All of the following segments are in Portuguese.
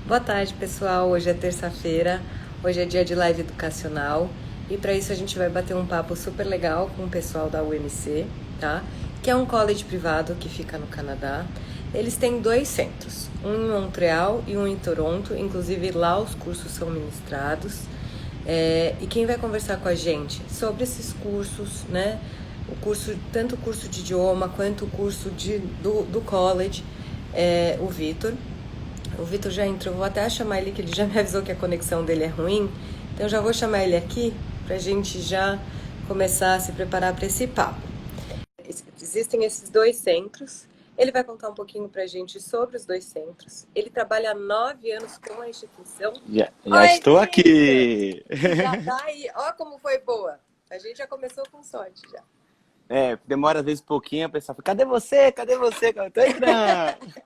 Boa tarde, pessoal. Hoje é terça-feira, hoje é dia de live educacional e para isso a gente vai bater um papo super legal com o pessoal da UMC, tá? Que é um college privado que fica no Canadá. Eles têm dois centros, um em Montreal e um em Toronto, inclusive lá os cursos são ministrados. E quem vai conversar com a gente sobre esses cursos, né? Tanto o curso de idioma quanto o curso do college, é o Vitor. O Vitor já entrou, vou até chamar ele, que ele já me avisou que a conexão dele é ruim. Então já vou chamar ele aqui para a gente já começar a se preparar para esse papo. Existem esses dois centros. Ele vai contar um pouquinho para a gente sobre os dois centros. Ele trabalha há 9 anos com a instituição. Já Oi, estou Vitor! aqui! Já tá aí. Ó como foi boa. A gente já começou com sorte já. Demora às vezes um pouquinho, a pessoa fala, cadê você? Cadê você? Eu tô entrando!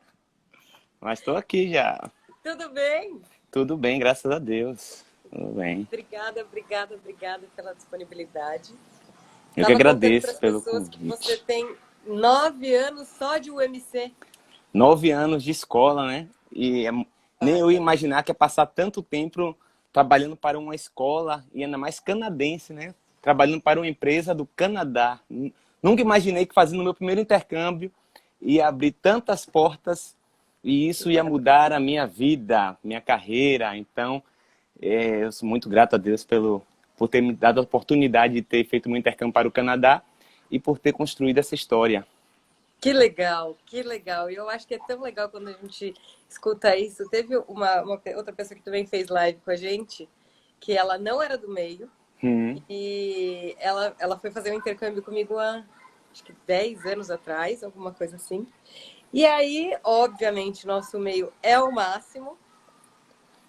Mas estou aqui já. Tudo bem? Tudo bem, graças a Deus. Tudo bem. Obrigada pela disponibilidade. Eu que Estava contando para agradeço as pelo pessoas que você convite. tem 9 anos só de UMC. 9 anos de escola, né? Nem eu ia Bárbaro. imaginar que ia passar tanto tempo trabalhando para uma escola, e ainda mais canadense, né? Trabalhando para uma empresa do Canadá. Nunca imaginei que fazendo meu primeiro intercâmbio ia abrir tantas portas e Que isso ia mudar maravilha. a minha vida, minha carreira. Então, eu sou muito grato a Deus por ter me dado a oportunidade de ter feito meu intercâmbio para o Canadá e por ter construído essa história. Que legal, que legal. E eu acho que é tão legal quando a gente escuta isso. Teve outra pessoa que também fez live com a gente, que ela não era do meio, Hum. e ela foi fazer um intercâmbio comigo há, acho que 10 anos atrás, alguma coisa assim. E aí, obviamente, nosso meio é o máximo.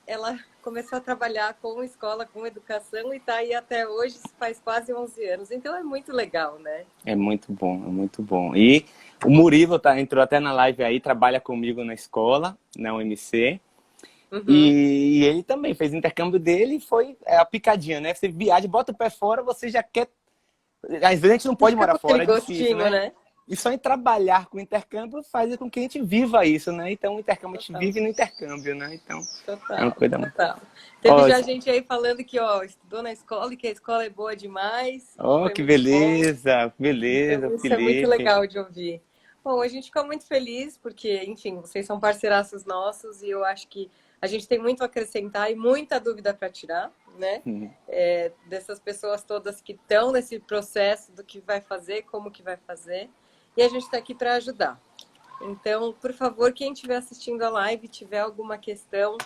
Ela começou a trabalhar com escola, com educação, e está aí até hoje, faz quase 11 anos. Então é muito legal, né? É muito bom, é muito bom. E o Murilo entrou até na live aí, trabalha comigo na escola, na UMC. Uhum. E ele também fez o intercâmbio dele e foi a picadinha, né? Você viaja, bota o pé fora, você já quer. Às vezes a gente não pode Fica morar com aquele fora, é difícil, gostinho, né? né? E só em trabalhar com o intercâmbio faz com que a gente viva isso, né? Então o intercâmbio a gente Total, vive no intercâmbio, né? Então é uma total, coisa muito. total. Teve Ó, já gente aí falando que, ó, estudou na escola e que a escola é boa demais e que ó, foi que muito bom. beleza, beleza, Então, isso é muito Felipe. legal de ouvir. Bom, a gente fica muito feliz porque, enfim, vocês são parceiraços nossos e eu acho que a gente tem muito a acrescentar e muita dúvida para tirar, né? Dessas pessoas todas que estão nesse processo do que vai fazer, como que vai fazer. E a gente está aqui para ajudar. Então, por favor, quem estiver assistindo a live, tiver alguma questão,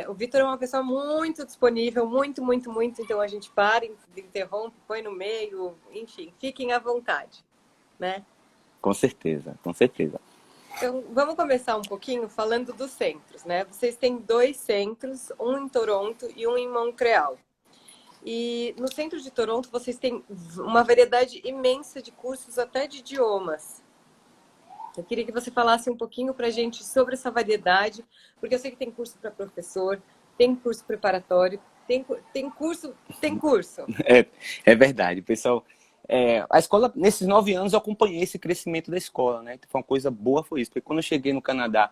o Vitor é uma pessoa muito disponível, muito, muito, muito. Então a gente para, interrompe, põe no meio, enfim, fiquem à vontade, né? Com certeza, com certeza. Então, vamos começar um pouquinho falando dos centros, né? Vocês têm dois centros, um em Toronto e um em Montreal. E no centro de Toronto, vocês têm uma variedade imensa de cursos, até de idiomas. Eu queria que você falasse um pouquinho para a gente sobre essa variedade, porque eu sei que tem curso para professor, tem curso preparatório, tem curso, tem curso. É, é verdade, pessoal. A escola, nesses 9 anos, eu acompanhei esse crescimento da escola, né? Foi uma coisa boa, foi isso. Porque quando eu cheguei no Canadá,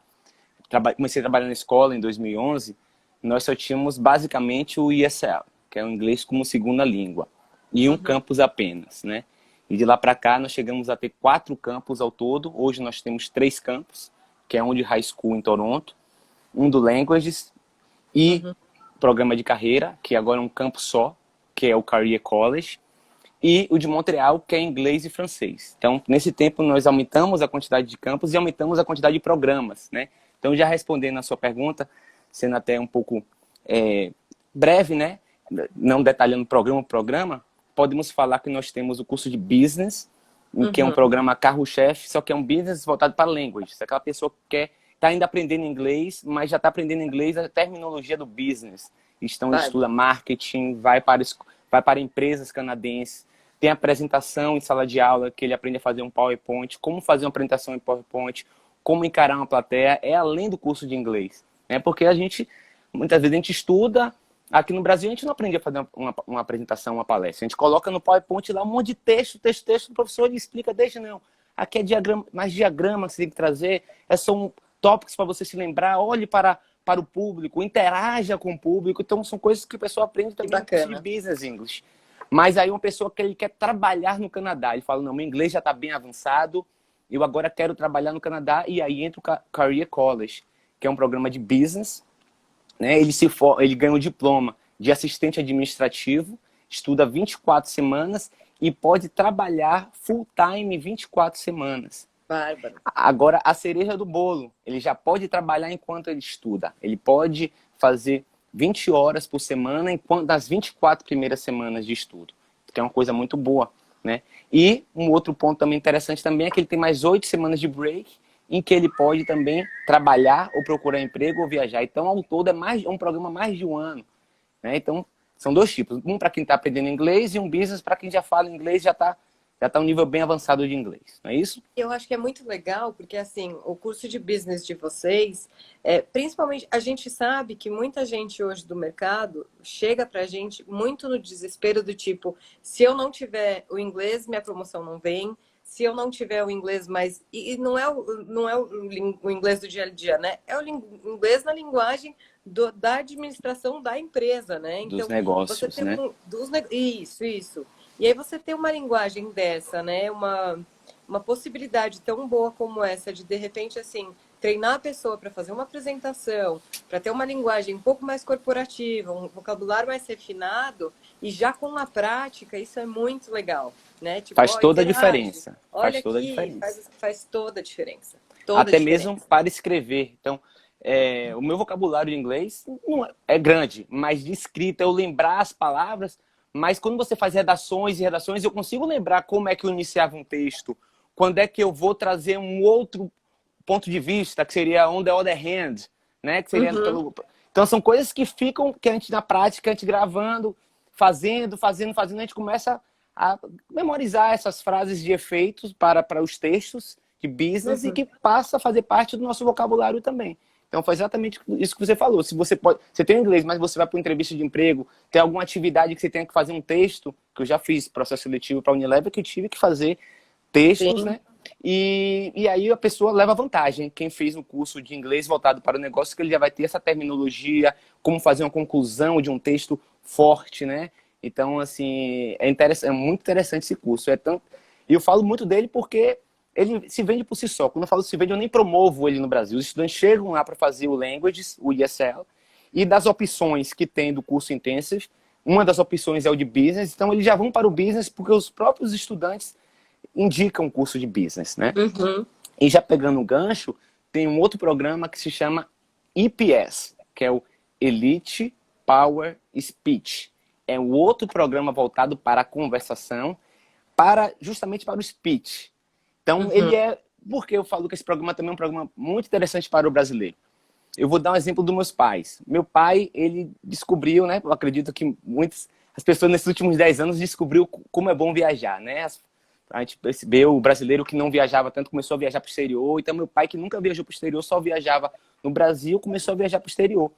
comecei a trabalhar na escola em 2011, nós só tínhamos basicamente o ESL, que é o inglês como segunda língua, e um Uhum. campus apenas, né? E de lá para cá, nós chegamos a ter 4 campos ao todo. Hoje nós temos 3 campos, que é um de high school em Toronto, um do Languages e Uhum. programa de carreira, que agora é um campo só, que é o Career College, e o de Montreal, que é inglês e francês. Então, nesse tempo, nós aumentamos a quantidade de campos e aumentamos a quantidade de programas, né? Então, já respondendo a sua pergunta, sendo até um pouco breve, né? Não detalhando programa por programa, podemos falar que nós temos o curso de Business, que é um Uhum. programa carro-chefe, só que é um business voltado para language. Se aquela pessoa que quer está ainda aprendendo inglês, mas já está aprendendo inglês a terminologia do business. Então, estuda Bárbaro. marketing, vai para empresas canadenses, tem apresentação em sala de aula, que ele aprende a fazer um PowerPoint, como fazer uma apresentação em PowerPoint, como encarar uma plateia, é além do curso de inglês. Né? Porque muitas vezes a gente estuda, aqui no Brasil a gente não aprende a fazer uma apresentação, uma palestra. A gente coloca no PowerPoint lá um monte de texto, o professor explica, deixa não. Aqui é mais diagrama que você tem que trazer, são tópicos para você se lembrar, olhe para o público, interaja com o público. Então, são coisas que o pessoal aprende também no curso de Business English. Mas aí uma pessoa que ele quer trabalhar no Canadá, ele fala, não, meu inglês já está bem avançado, eu agora quero trabalhar no Canadá, e aí entra o Career College, que é um programa de business, né? Ele ganha o diploma de assistente administrativo, estuda 24 semanas e pode trabalhar full time 24 semanas. Bárbaro. Agora, a cereja do bolo, ele já pode trabalhar enquanto ele estuda. Ele pode fazer 20 horas por semana nas 24 primeiras semanas de estudo, que é uma coisa muito boa, né? E um outro ponto também interessante também é que ele tem mais 8 semanas de break, em que ele pode também trabalhar ou procurar emprego ou viajar. Então, ao todo, é um programa mais de um ano, né? Então, são 2 tipos. Um para quem está aprendendo inglês e um business para quem já fala inglês, já está um nível bem avançado de inglês, não é isso? Eu acho que é muito legal, porque assim, o curso de business de vocês, principalmente, a gente sabe que muita gente hoje do mercado chega pra gente muito no desespero do tipo, se eu não tiver o inglês, minha promoção não vem, se eu não tiver o inglês mais... E não é o inglês do dia a dia, né? É o inglês na linguagem da administração da empresa, né? Então, dos negócios, você tem né? Isso. E aí você ter uma linguagem dessa, né? Uma possibilidade tão boa como essa de repente, assim, treinar a pessoa para fazer uma apresentação, para ter uma linguagem um pouco mais corporativa, um vocabulário mais refinado, e já com a prática, isso é muito legal, né? Tipo, Faz toda a diferença. Olha faz toda aqui, a diferença. faz toda a diferença. Até mesmo para escrever. Então, o meu vocabulário de inglês não é grande, mas de escrita, eu lembrar as palavras, mas quando você faz redações e redações, eu consigo lembrar como é que eu iniciava um texto, quando é que eu vou trazer um outro ponto de vista, que seria on the other hand, né? Que seria Então, são coisas que ficam, que a gente, na prática, a gente gravando, fazendo, a gente começa a memorizar essas frases de efeitos para os textos de business e que passa a fazer parte do nosso vocabulário também. Então, foi exatamente isso que você falou. Se você tem inglês, mas você vai para uma entrevista de emprego, tem alguma atividade que você tenha que fazer um texto, que eu já fiz processo seletivo para a Unilever, que eu tive que fazer textos, né? E aí a pessoa leva vantagem. Quem fez um curso de inglês voltado para o negócio, que ele já vai ter essa terminologia, como fazer uma conclusão de um texto forte, né? Então, assim, é muito interessante esse curso. E eu falo muito dele porque ele se vende por si só. Quando eu falo se vende, eu nem promovo ele no Brasil. Os estudantes chegam lá para fazer o Languages, o ESL, e das opções que tem do curso Intensive, uma das opções é o de Business, então eles já vão para o Business porque os próprios estudantes indicam o curso de Business, né? E já pegando um gancho, tem um outro programa que se chama EPS, que é o Elite Power Speech. É um outro programa voltado para a conversação, justamente para o speech. Então, ele porque eu falo que esse programa também é um programa muito interessante para o brasileiro. Eu vou dar um exemplo dos meus pais. Meu pai, ele descobriu, né? Eu acredito que as pessoas nesses últimos 10 anos descobriu como é bom viajar, né? A gente percebeu o brasileiro que não viajava tanto começou a viajar para o exterior. Então, meu pai, que nunca viajou para o exterior, só viajava no Brasil, começou a viajar para o exterior.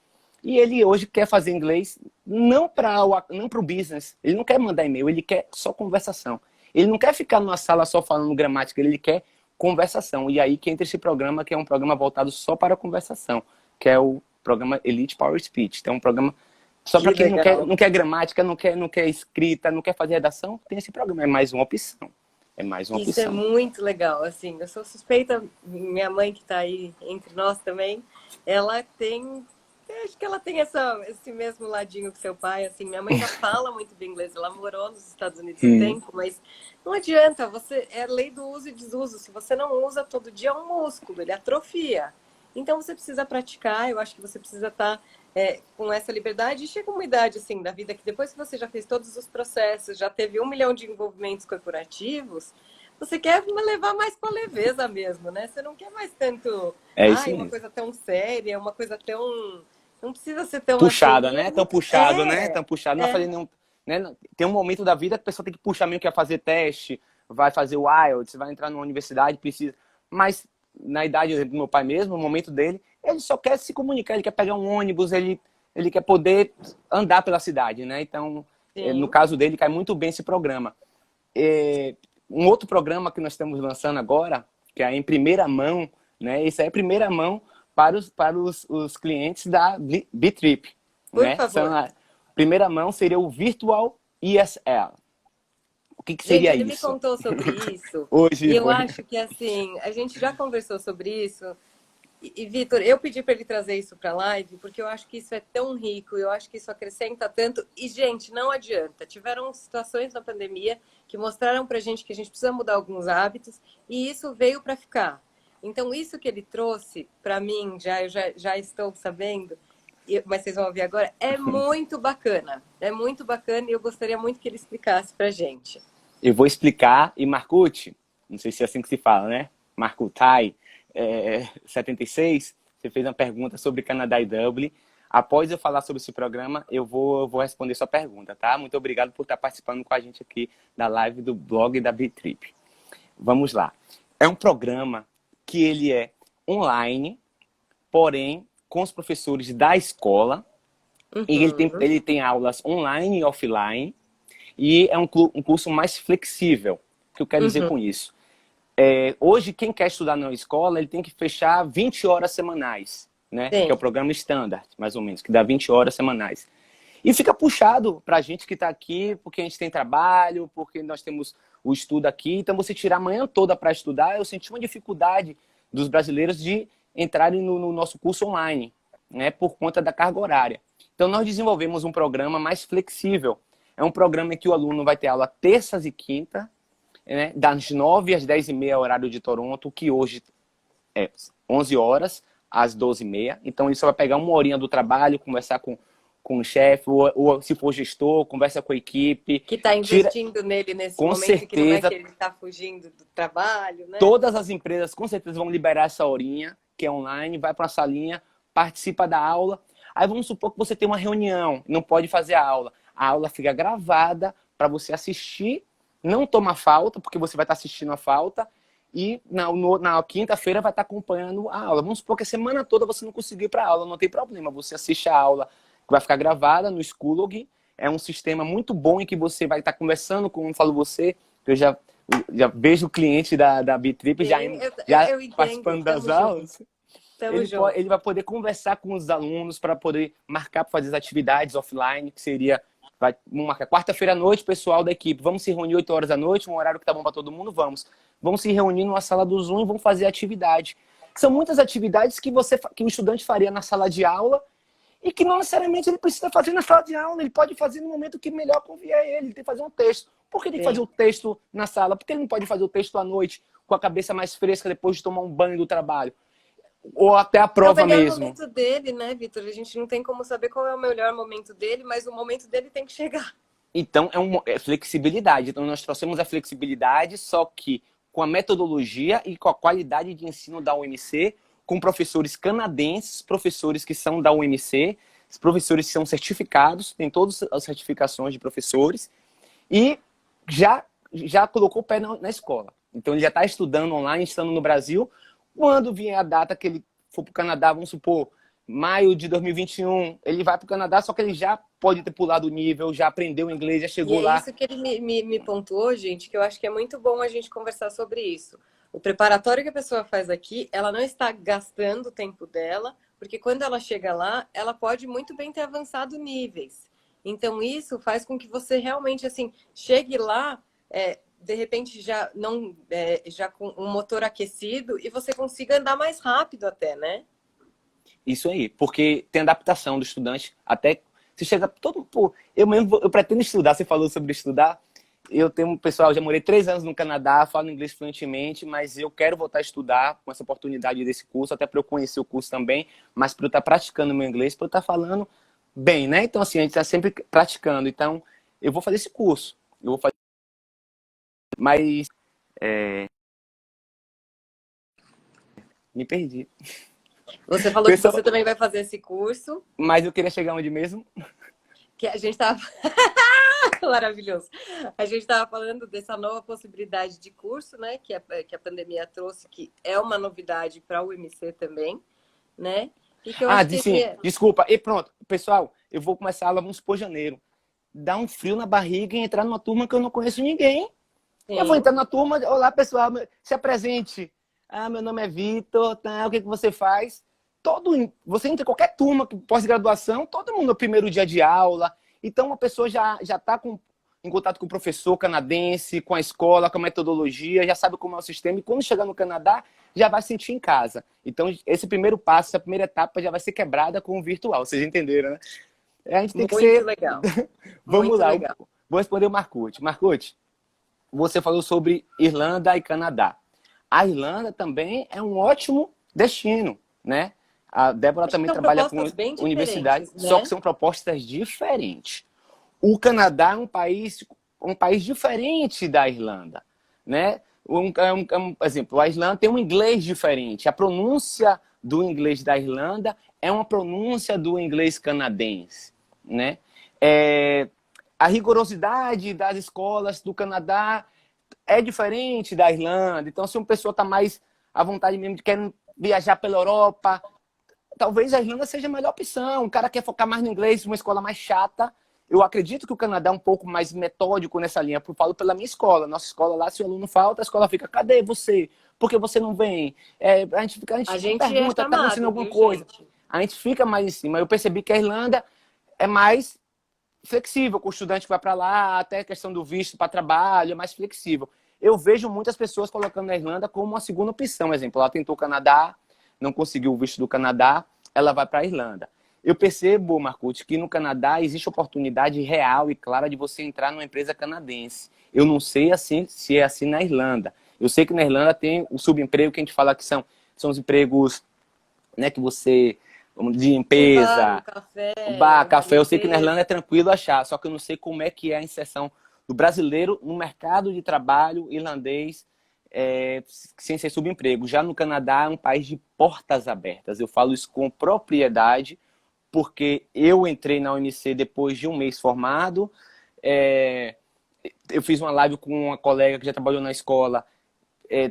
E ele hoje quer fazer inglês não para o business. Ele não quer mandar e-mail, ele quer só conversação. Ele não quer ficar numa sala só falando gramática, ele quer conversação. E aí que entra esse programa, que é um programa voltado só para a conversação, que é o programa Elite Power Speech. Então, é um programa só para quem não quer gramática, não quer escrita, não quer fazer redação, tem esse programa. É mais uma opção. Isso é muito legal, assim, eu sou suspeita, minha mãe que está aí entre nós também, ela tem, acho que ela tem esse mesmo ladinho que seu pai, assim, minha mãe já fala muito bem inglês, ela morou nos Estados Unidos um tempo, mas não adianta, é lei do uso e desuso, se você não usa todo dia é um músculo, ele atrofia, então você precisa praticar, eu acho que você precisa estar com essa liberdade, e chega uma idade assim da vida que depois que você já fez todos os processos, já teve 1 milhão de envolvimentos corporativos, você quer levar mais com a leveza mesmo, né? Você não quer mais tanto uma coisa tão séria, uma coisa tão... Não precisa ser tão puxada, assim, né? Tão puxado, né? Tão puxado. Não fazer nenhum, né? Tem um momento da vida que a pessoa tem que puxar meio que a fazer teste, vai fazer o IELTS, vai entrar numa universidade, precisa. Mas na idade do meu pai mesmo, no momento dele, ele só quer se comunicar, ele quer pegar um ônibus, ele quer poder andar pela cidade, né? Então, no caso dele, cai muito bem esse programa. Um outro programa que nós estamos lançando agora, que é em primeira mão, né? Esse é primeira mão para os clientes da B-Trip. Por Né? favor. Primeira mão seria o Virtual ESL. O que Gente, seria ele me isso? contou sobre isso. Hoje E eu foi. acho que, assim, a gente já conversou sobre isso. E Vitor, eu pedi para ele trazer isso para a live, porque eu acho que isso é tão rico, eu acho que isso acrescenta tanto. E, gente, não adianta. Tiveram situações na pandemia que mostraram para a gente que a gente precisa mudar alguns hábitos, e isso veio para ficar. Então, isso que ele trouxe para mim, eu já estou sabendo, mas vocês vão ouvir agora, é muito bacana. É muito bacana e eu gostaria muito que ele explicasse para a gente. Eu vou explicar, e Marcute, não sei se é assim que se fala, né? Marcutai, 76, você fez uma pergunta sobre Canadá e Dublin. Após eu falar sobre esse programa, eu vou responder sua pergunta, tá? Muito obrigado por estar participando com a gente aqui da live do blog da B-Trip. Vamos lá. É um programa que ele é online, porém com os professores da escola. E ele tem aulas online e offline. E é um curso mais flexível. O que eu quero dizer com isso? Hoje, quem quer estudar na escola, ele tem que fechar 20 horas semanais, né? Sim. Que é o programa standard, mais ou menos, que dá 20 horas semanais. E fica puxado para a gente que está aqui, porque a gente tem trabalho, porque nós temos o estudo aqui. Então, você tirar a manhã toda para estudar, eu senti uma dificuldade dos brasileiros de entrarem no nosso curso online, né? Por conta da carga horária. Então, nós desenvolvemos um programa mais flexível. É um programa em que o aluno vai ter aula terças e quintas, né, das 9 às 10h30, horário de Toronto, que hoje é 11 horas às 12h30. Então, ele só vai pegar uma horinha do trabalho, conversar com o chefe, ou se for gestor, conversa com a equipe. Que está investindo nele nesse com momento, certeza, que não é que ele está fugindo do trabalho, né? Todas as empresas, com certeza, vão liberar essa horinha, que é online, vai para a salinha, participa da aula. Aí vamos supor que você tem uma reunião, não pode fazer a aula fica gravada para você assistir, não toma falta, porque você vai estar assistindo a falta, e na quinta-feira vai estar acompanhando a aula. Vamos supor que a semana toda você não conseguiu ir para a aula, não tem problema, você assiste a aula, que vai ficar gravada no Schoolog. É um sistema muito bom em que você vai estar conversando, como falou você, que eu já vejo o cliente da B-Trip já participando das aulas. Ele vai poder conversar com os alunos para poder marcar para fazer as atividades offline, que seria, vamos marcar quarta-feira à noite, pessoal da equipe, vamos se reunir 8 horas da noite, um horário que tá bom para todo mundo, vamos se reunir numa sala do Zoom e vamos fazer atividade. São muitas atividades que o estudante faria na sala de aula e que não necessariamente ele precisa fazer na sala de aula, ele pode fazer no momento que melhor convier a ele tem que fazer um texto. Por que tem que fazer o texto na sala? Por que ele não pode fazer o texto à noite, com a cabeça mais fresca, depois de tomar um banho do trabalho? Ou até a prova mesmo. É o melhor momento dele, né, Vitor? A gente não tem como saber qual é o melhor momento dele, mas o momento dele tem que chegar. Então, é flexibilidade. Então, nós trouxemos a flexibilidade, só que com a metodologia e com a qualidade de ensino da UMC, com professores canadenses, professores que são da UMC, professores que são certificados, tem todas as certificações de professores, e já colocou o pé na escola. Então, ele já está estudando online, estando no Brasil. Quando vier a data que ele for para o Canadá, vamos supor, maio de 2021, ele vai para o Canadá, só que ele já pode ter pulado o nível, já aprendeu inglês, já chegou lá. É isso que ele me pontuou, gente, que eu acho que é muito bom a gente conversar sobre isso. O preparatório que a pessoa faz aqui, ela não está gastando o tempo dela, porque quando ela chega lá, ela pode muito bem ter avançado níveis. Então, isso faz com que você realmente, assim, chegue lá, de repente, já com um motor aquecido e você consiga andar mais rápido até, né? Isso aí, porque tem adaptação do estudante, até se chega todo... Pô, eu pretendo estudar, você falou sobre estudar, eu tenho um pessoal, já morei 3 anos no Canadá, falo inglês fluentemente, mas eu quero voltar a estudar com essa oportunidade desse curso, até para eu conhecer o curso também, mas para eu estar praticando meu inglês, para eu estar falando bem, né? Então, assim, a gente está sempre praticando. Então, eu vou fazer esse curso. Eu vou fazer... Mas... Me perdi. Você falou que você também vai fazer esse curso. Mas eu queria chegar onde mesmo? Que a gente estava... Maravilhoso. A gente estava falando dessa nova possibilidade de curso, né? Que a pandemia trouxe, que é uma novidade para o UMC também, né? E que eu acho sim. Desculpa. E pronto. Pessoal, eu vou começar a aula, vamos supor, janeiro. Dá um frio na barriga e entrar numa turma que eu não conheço ninguém. Sim. Eu vou entrar na turma, olá, pessoal, se apresente. Meu nome é Vitor, tá? O que você faz? você entra em qualquer turma, pós-graduação, todo mundo no primeiro dia de aula. Então, a pessoa já está em contato com o professor canadense, com a escola, com a metodologia, já sabe como é o sistema. E quando chegar no Canadá, já vai sentir em casa. Então, esse primeiro passo, essa primeira etapa já vai ser quebrada com o virtual. Vocês entenderam, né? A gente tem que ser... Muito legal. Vamos Muito lá. legal. Vou responder o Marcute. Marcute, você falou sobre Irlanda e Canadá. A Irlanda também é um ótimo destino, né? A Débora também trabalha com universidade, né? só que são propostas diferentes. O Canadá é um país diferente da Irlanda, né? Por exemplo, a Irlanda tem um inglês diferente. A pronúncia do inglês da Irlanda é uma pronúncia do inglês canadense, né? A rigorosidade das escolas do Canadá é diferente da Irlanda. Então, se uma pessoa está mais à vontade mesmo de querer viajar pela Europa, talvez a Irlanda seja a melhor opção. O cara quer focar mais no inglês, uma escola mais chata. Eu acredito que o Canadá é um pouco mais metódico nessa linha. Eu falo pela minha escola. Nossa escola lá, se o aluno falta, a escola fica, cadê você? Por que você não vem? A gente pergunta, está acontecendo alguma coisa? Gente? A gente fica mais em cima. Eu percebi que a Irlanda é mais flexível com o estudante que vai para lá, até a questão do visto para trabalho, é mais flexível. Eu vejo muitas pessoas colocando a Irlanda como uma segunda opção. Por exemplo, ela tentou o Canadá, não conseguiu o visto do Canadá, ela vai para a Irlanda. Eu percebo, Marcute, que no Canadá existe oportunidade real e clara de você entrar numa empresa canadense. Eu não sei assim, se é assim na Irlanda. Eu sei que na Irlanda tem o subemprego que a gente fala que são os empregos, né, que você... de limpeza, café. Eu sei que na Irlanda é tranquilo achar, só que eu não sei como é que é a inserção do brasileiro no mercado de trabalho irlandês sem ser subemprego. Já no Canadá é um país de portas abertas. Eu falo isso com propriedade, porque eu entrei na UNC depois de um mês formado. Eu fiz uma live com uma colega que já trabalhou na escola,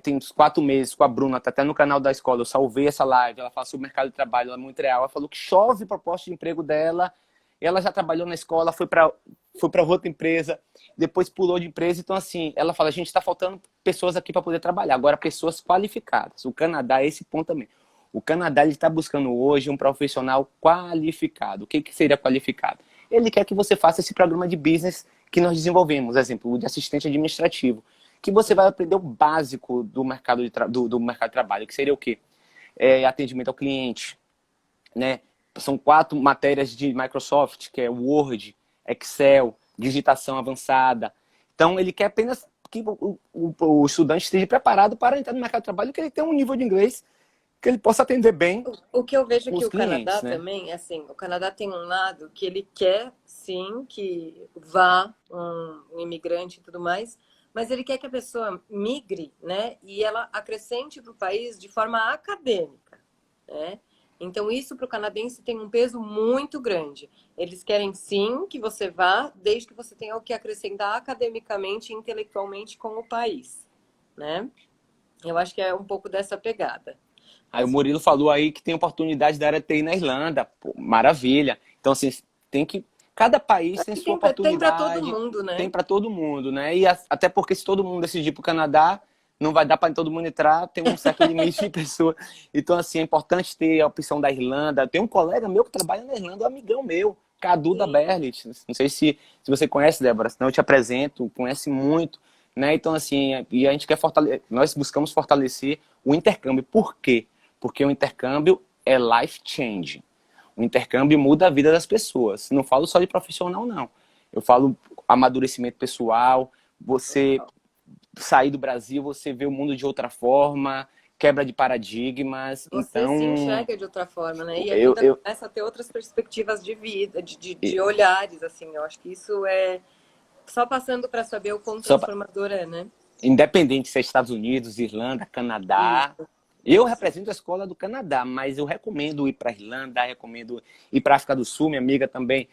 tem uns 4 meses, com a Bruna, tá até no canal da escola, eu salvei essa live, ela fala sobre o mercado de trabalho, ela é muito real, ela falou que chove proposta de emprego dela, ela já trabalhou na escola, foi para outra empresa, depois pulou de empresa, então assim, ela fala, a gente está faltando pessoas aqui para poder trabalhar, agora pessoas qualificadas. O Canadá é esse ponto também. O Canadá está buscando hoje um profissional qualificado. O que seria qualificado? Ele quer que você faça esse programa de business que nós desenvolvemos, exemplo, o de assistente administrativo, que você vai aprender o básico do mercado do mercado de trabalho, que seria o quê? Atendimento ao cliente, né? São 4 matérias de Microsoft, que é Word, Excel, digitação avançada. Então, ele quer apenas que o estudante esteja preparado para entrar no mercado de trabalho, que ele tenha um nível de inglês que ele possa atender bem. O que eu vejo que o clientes, Canadá, né? Também, assim, o Canadá tem um lado que ele quer, sim, que vá um imigrante e tudo mais, mas ele quer que a pessoa migre, né? E ela acrescente para o país de forma acadêmica, né? Então, isso para o canadense tem um peso muito grande. Eles querem, sim, que você vá, desde que você tenha o que acrescentar academicamente e intelectualmente com o país, né? Eu acho que é um pouco dessa pegada. Aí o Murilo falou aí que tem oportunidade da área de TI na Irlanda. Pô, maravilha. Então, assim, tem que... Cada país tem sua oportunidade. Tem para todo mundo, né? Tem para todo mundo, né? E até porque se todo mundo decidir para o Canadá, não vai dar para todo mundo entrar, tem um certo limite de pessoas. Então, assim, é importante ter a opção da Irlanda. Tem um colega meu que trabalha na Irlanda, um amigão meu, Cadu da Berlit. Não sei se você conhece, Débora, senão eu te apresento, conhece muito, né? Então, assim, e a gente quer fortalecer, nós buscamos fortalecer o intercâmbio. Por quê? Porque o intercâmbio é life changing. O intercâmbio muda a vida das pessoas. Não falo só de profissional, não. Eu falo amadurecimento pessoal, você sair do Brasil, você vê o mundo de outra forma, quebra de paradigmas. Você então, se enxerga de outra forma, né? E a vida começa a ter outras perspectivas de vida, de olhares, assim. Eu acho que isso é só passando para saber o quão transformador é, né? Independente se é Estados Unidos, Irlanda, Canadá... Isso. Eu represento a escola do Canadá, mas eu recomendo ir para a Irlanda, recomendo ir para a África do Sul. Minha amiga também,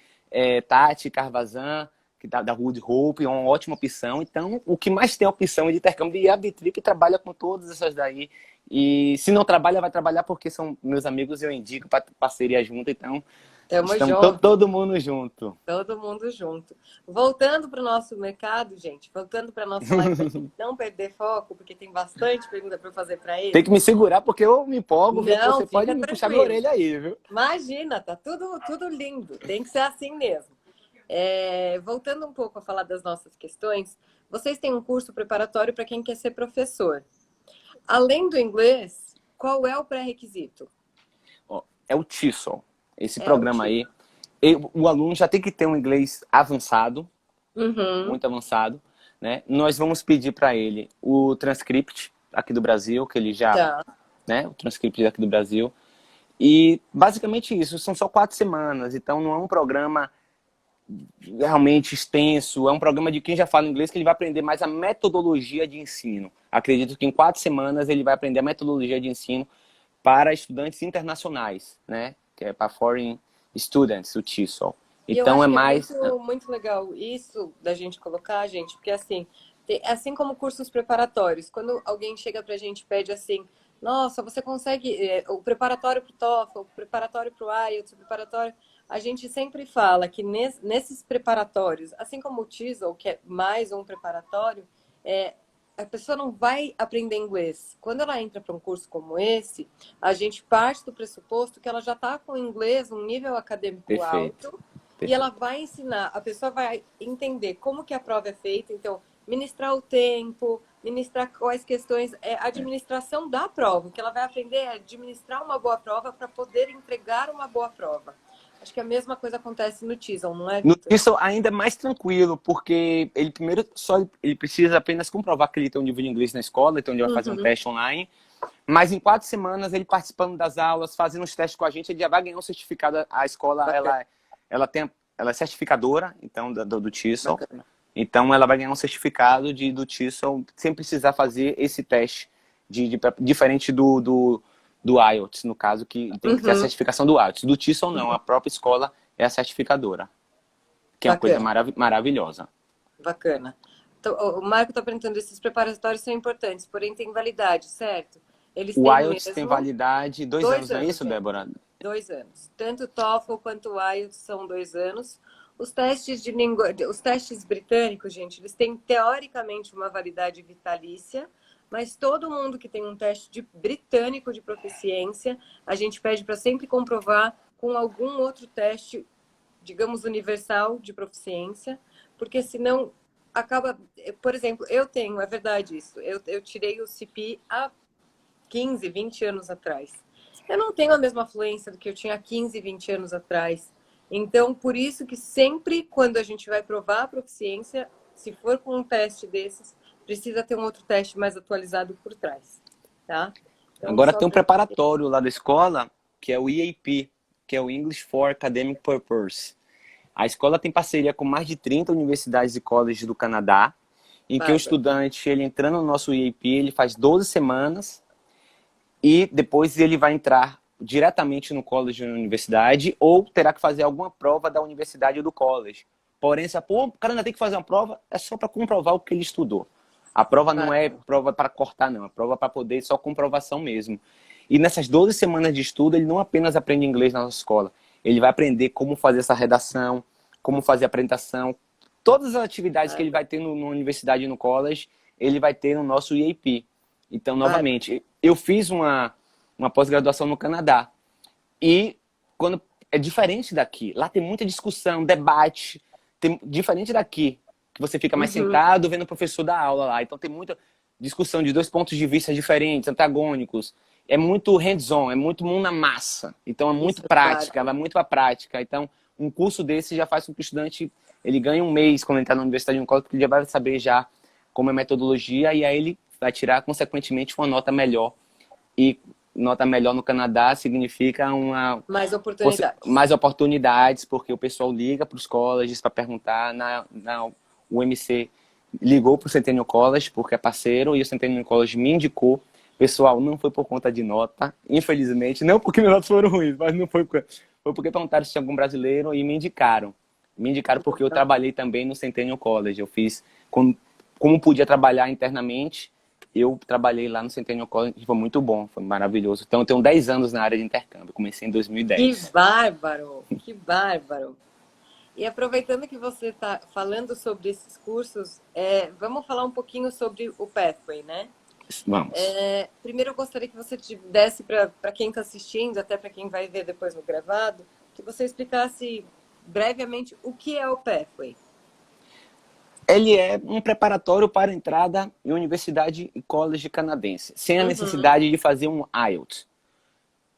Tati Carvazan, que da Wood Hope, é uma ótima opção. Então, o que mais tem opção é de intercâmbio, e a Bitrip trabalha com todas essas daí. E se não trabalha, vai trabalhar porque são meus amigos, eu indico para parceria junto. Então, Tamo Estamos junto. todo mundo junto. Todo mundo junto. Voltando para o nosso mercado, gente, voltando para a nossa live, para não perder foco, porque tem bastante pergunta para fazer para Tem ele. que me segurar porque eu me empolgo, viu? Não, Você pode fica me puxar minha tranquilo. orelha aí, viu? Imagina, tá tudo lindo. Tem que ser assim mesmo. Voltando um pouco a falar das nossas questões, vocês têm um curso preparatório para quem quer ser professor. Além do inglês, qual é o pré-requisito? Ó, é o TESOL. Esse É o programa TIC. aí, o aluno já tem que ter um inglês avançado, Uhum, muito avançado, né? Nós vamos pedir para ele o transcript aqui do Brasil, que ele já, tá. né? O transcript aqui do Brasil. E basicamente isso, são só 4 semanas, então não é um programa realmente extenso, é um programa de quem já fala inglês que ele vai aprender mais a metodologia de ensino. Acredito que em 4 semanas ele vai aprender a metodologia de ensino para estudantes internacionais, né? Que é para Foreign Students, o TESOL. E eu Então é acho que é mais... muito legal isso da gente colocar, gente, porque assim, assim como cursos preparatórios, quando alguém chega pra gente e pede assim, nossa, você consegue o preparatório para o TOEFL, o preparatório para o IELTS, o preparatório, a gente sempre fala que nesses preparatórios, assim como o TESOL, que é mais um preparatório, é, a pessoa não vai aprender inglês. Quando ela entra para um curso como esse, a gente parte do pressuposto que ela já está com inglês, um nível acadêmico Perfeito, alto, e ela perfeito. vai ensinar, a pessoa vai entender como que a prova é feita, então, ministrar o tempo, ministrar quais questões, a administração da prova, o que ela vai aprender é administrar uma boa prova para poder entregar uma boa prova. Acho que a mesma coisa acontece no TESOL, não é, No Vitor? TESOL ainda é mais tranquilo, porque ele primeiro só ele precisa apenas comprovar que ele tem um nível de inglês na escola, então ele vai fazer um Uhum. teste online. Mas em 4 semanas, ele participando das aulas, fazendo os testes com a gente, ele já vai ganhar um certificado. A escola, Bacana, ela é certificadora, então, do TESOL. bacana. Então, ela vai ganhar um certificado do TESOL sem precisar fazer esse teste diferente do IELTS, no caso, que tem que ter a Uhum. certificação do IELTS. Do TESOL, não. A própria escola é a certificadora, que é uma coisa Bacana, maravilhosa. bacana. Então, o Marco está perguntando, esses preparatórios são importantes, porém têm validade, certo? Eles O têm IELTS tem mesmo validade 2 anos, dois não é anos, isso, gente. Débora? 2 anos. Tanto o TOEFL quanto o IELTS são 2 anos. Os testes de língua, os testes britânicos, gente, eles têm teoricamente uma validade vitalícia, mas todo mundo que tem um teste britânico de proficiência, a gente pede para sempre comprovar com algum outro teste, digamos, universal de proficiência, porque senão acaba. Por exemplo, eu tenho, é verdade isso, eu tirei o CP há 15, 20 anos atrás. Eu não tenho a mesma fluência do que eu tinha há 15, 20 anos atrás. Então, por isso que sempre quando a gente vai provar a proficiência, se for com um teste desses, precisa ter um outro teste mais atualizado por trás, tá? Então, Agora só tem um para preparatório lá da escola, que é o EAP, que é o English for Academic Purpose. A escola tem parceria com mais de 30 universidades e colleges do Canadá, em que o Bárbara. estudante, ele entrando no nosso EAP, ele faz 12 semanas e depois ele vai entrar diretamente no college ou na universidade, ou terá que fazer alguma prova da universidade ou do college. Porém, se o cara ainda tem que fazer uma prova, é só para comprovar o que ele estudou. A prova não é Bárbara. prova para cortar, não. É prova para poder, só comprovação mesmo. E nessas 12 semanas de estudo, ele não apenas aprende inglês na nossa escola. Ele vai aprender como fazer essa redação, como fazer a apresentação. Todas as atividades que ele Bárbara. vai ter na universidade e no college, ele vai ter no nosso EAP. Então, Bárbara. novamente, eu fiz uma pós-graduação no Canadá. E quando é diferente daqui. Lá tem muita discussão, debate. Diferente daqui, que você fica mais Uhum. sentado vendo o professor dar aula lá. Então tem muita discussão de dois pontos de vista diferentes, antagônicos. É muito hands-on, é muito mão na massa. Então é muito Isso, prática, Bárbara. vai muito para prática. Então um curso desse já faz com que o estudante ele ganhe um mês quando ele está na universidade, no college, porque ele já vai saber já como é a metodologia e aí ele vai tirar consequentemente uma nota melhor. E nota melhor no Canadá significa Mais oportunidades. mais oportunidades, porque o pessoal liga para os colleges para perguntar. O MC ligou para o Centennial College, porque é parceiro, e o Centennial College me indicou. Pessoal, não foi por conta de nota, infelizmente. Não porque meus notas foram ruins, mas não foi porque perguntaram se tinha algum brasileiro e me indicaram. Me indicaram porque eu trabalhei também no Centennial College. Eu fiz, como podia trabalhar internamente, eu trabalhei lá no Centennial College, foi muito bom, foi maravilhoso. Então eu tenho 10 anos na área de intercâmbio, comecei em Que 2010. bárbaro! Que bárbaro! E aproveitando que você está falando sobre esses cursos, vamos falar um pouquinho sobre o Pathway, né? Vamos. Primeiro eu gostaria que você te desse para quem está assistindo, até para quem vai ver depois no gravado, que você explicasse brevemente o que é o Pathway. Ele é um preparatório para entrada em universidade e college canadense, sem a necessidade de fazer um IELTS.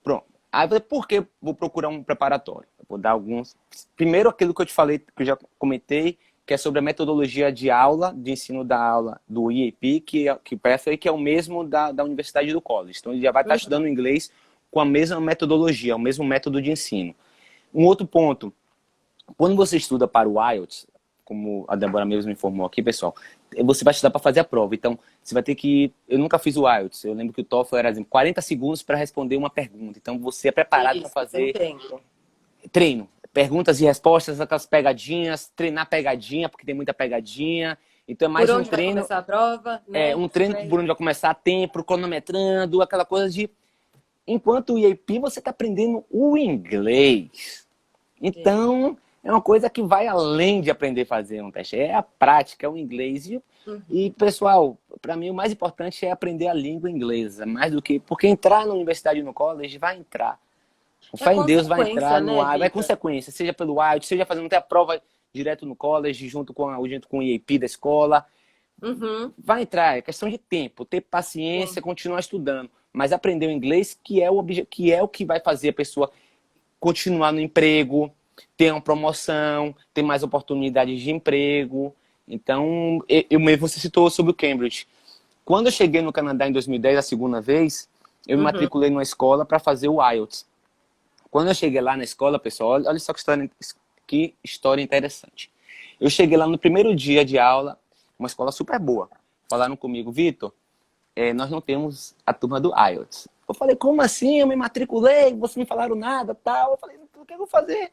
Pronto. Aí, por que vou procurar um preparatório? Eu vou dar alguns. Primeiro, aquilo que eu te falei, que eu já comentei, que é sobre a metodologia de aula, de ensino da aula do IAP, que o Pathway, que é o mesmo da universidade do college. Então, ele já vai estar estudando inglês com a mesma metodologia, o mesmo método de ensino. Um outro ponto, quando você estuda para o IELTS, como a Débora mesmo informou aqui, pessoal, você vai estudar para fazer a prova. Então, você vai ter que... Eu nunca fiz o IELTS. Eu lembro que o TOEFL era assim, 40 segundos para responder uma pergunta. Então, você é preparado para fazer treino. Perguntas e respostas, aquelas pegadinhas, treinar pegadinha, porque tem muita pegadinha. Então, é mais um treino... Por onde vai começar a prova, né? Um treino por onde vai começar, tempo, cronometrando, aquela coisa de... Enquanto o EAP, você está aprendendo o inglês. Então... É uma coisa que vai além de aprender a fazer um teste. É a prática, é o inglês. E pessoal, para mim o mais importante é aprender a língua inglesa. Mais do que... Porque entrar na universidade e no college, vai entrar. O fé em Deus vai entrar no IELTS. É consequência, seja pelo IELTS, seja fazendo até a prova direto no college, junto com o EAP da escola. Vai entrar, é questão de tempo. Ter paciência, continuar estudando. Mas aprender o inglês, que é o que vai fazer a pessoa continuar no emprego, ter uma promoção, ter mais oportunidades de emprego. Então, você citou sobre o Cambridge. Quando eu cheguei no Canadá em 2010, a segunda vez, eu me matriculei numa escola para fazer o IELTS. Quando eu cheguei lá na escola, pessoal, olha só que história interessante. Eu cheguei lá no primeiro dia de aula, uma escola super boa. Falaram comigo, Vitor, nós não temos a turma do IELTS. Eu falei, como assim? Eu me matriculei, vocês não falaram nada, tal. Eu falei, o que eu vou fazer?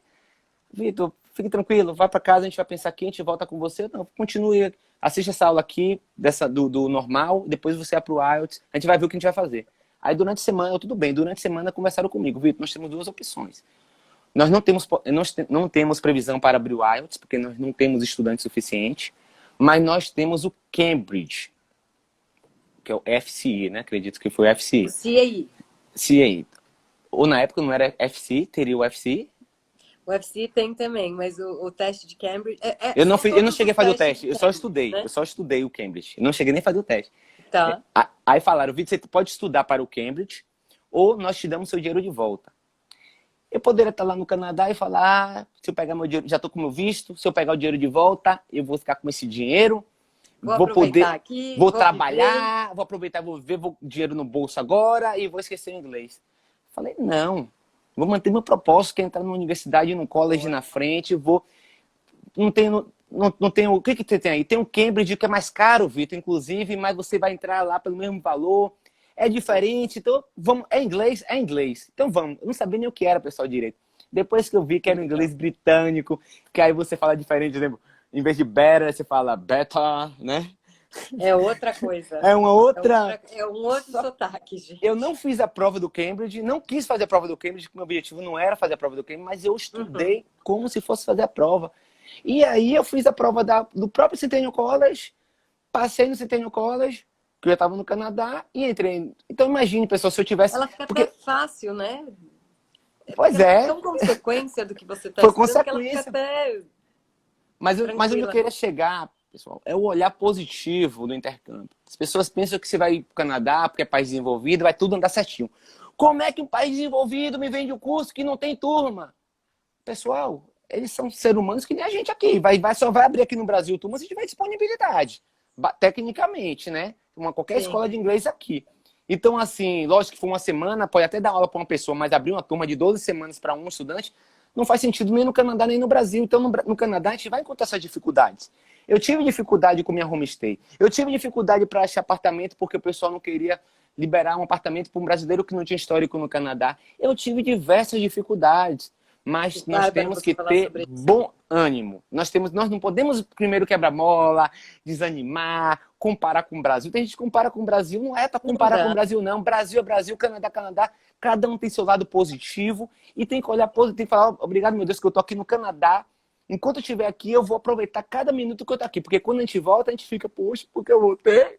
Vitor, fique tranquilo, vai para casa, a gente vai pensar aqui, a gente volta com você. Não, continue, assiste essa aula aqui, do normal, depois você vai pro IELTS, a gente vai ver o que a gente vai fazer. Aí durante a semana, tudo bem, durante a semana conversaram comigo, Vitor, nós temos duas opções. Nós não temos previsão para abrir o IELTS, porque nós não temos estudante suficiente, mas nós temos o Cambridge, que é o FCE, né? Acredito que foi o FCE. CAE. Ou na época não era FCE, teria o FCE. O FCE tem também, mas o teste de Cambridge... Eu não cheguei a fazer o teste, eu só estudei. Né? Eu só estudei o Cambridge. Eu não cheguei nem a fazer o teste. Tá. Aí falaram, Vitor, você pode estudar para o Cambridge ou nós te damos seu dinheiro de volta. Eu poderia estar lá no Canadá e falar, se eu pegar meu dinheiro, já estou com meu visto, se eu pegar o dinheiro de volta, eu vou ficar com esse dinheiro, vou trabalhar, vou aproveitar, vou ver dinheiro no bolso agora e vou esquecer o inglês. Falei, não. Vou manter meu propósito, que é entrar numa universidade, num college na frente. Não tenho... O que você tem aí? Tem um Cambridge que é mais caro, Vitor, inclusive, mas você vai entrar lá pelo mesmo valor. É diferente, então vamos. É inglês? É inglês. Então vamos. Eu não sabia nem o que era, pessoal, direito. Depois que eu vi que era um inglês britânico, que aí você fala diferente, lembra? Em vez de better, você fala better, né? É outra coisa. É uma outra... É um outro sotaque, gente. Eu não fiz a prova do Cambridge, não quis fazer a prova do Cambridge, porque meu objetivo não era fazer a prova do Cambridge, mas eu estudei como se fosse fazer a prova. E aí eu fiz a prova do próprio Centennial College, passei no Centennial College, que eu já estava no Canadá, e entrei. Então imagine, pessoal, se eu tivesse... Ela fica até fácil, né? Pois é. É tão consequência do que você está estudando. Foi consequência. Que ela fica até... Mas onde eu queria chegar, pessoal, é o olhar positivo do intercâmbio. As pessoas pensam que você vai para o Canadá, porque é país desenvolvido, vai tudo andar certinho. Como é que um país desenvolvido me vende um curso que não tem turma? Pessoal, eles são seres humanos que nem a gente aqui. Só vai abrir aqui no Brasil turma se tiver disponibilidade. Tecnicamente, né? Qualquer escola de inglês aqui. Então, assim, lógico que for uma semana, pode até dar aula para uma pessoa, mas abrir uma turma de 12 semanas para um estudante não faz sentido nem no Canadá, nem no Brasil. Então, no Canadá, a gente vai encontrar essas dificuldades. Eu tive dificuldade com minha homestay. Eu tive dificuldade para achar apartamento porque o pessoal não queria liberar um apartamento para um brasileiro que não tinha histórico no Canadá. Eu tive diversas dificuldades. Que mas nós bárbaro temos você que falar ter sobre isso. bom ânimo. Nós não podemos primeiro quebrar mola, desanimar, comparar com o Brasil. Tem gente que compara com o Brasil, não é para Não comparar com o dá. Brasil, não. Brasil é Brasil, Canadá, Canadá. Cada um tem seu lado positivo e tem que olhar positivo, tem que falar, obrigado, meu Deus, que eu tô aqui no Canadá. Enquanto eu estiver aqui, eu vou aproveitar cada minuto que eu tô aqui. Porque quando a gente volta, a gente fica, poxa, porque eu voltei?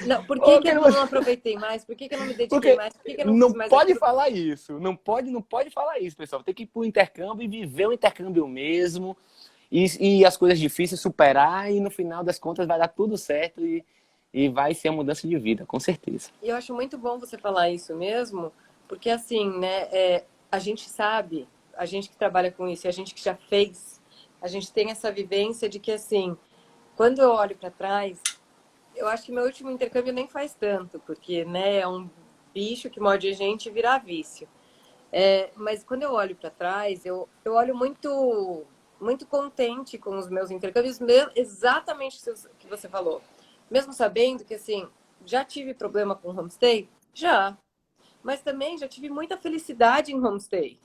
Não, por que que eu Porque não aproveitei mais? Por que que eu não me dediquei porque mais? Por que que eu não fiz não mais pode aquilo? falar isso. Não pode falar isso, pessoal. Tem que ir pro intercâmbio e viver o intercâmbio mesmo. E as coisas difíceis superar. E no final das contas vai dar tudo certo. E vai ser a mudança de vida, com certeza. E eu acho muito bom você falar isso mesmo, porque assim, né, a gente sabe, a gente que trabalha com isso, e a gente que já fez, a gente tem essa vivência de que assim, quando eu olho para trás, eu acho que meu último intercâmbio nem faz tanto, porque, né, é um bicho que morde a gente e vira vício. Mas quando eu olho para trás, eu olho muito contente com os meus intercâmbios, exatamente o que você falou. Mesmo sabendo que, assim, já tive problema com homestay? Já. Mas também já tive muita felicidade em homestay.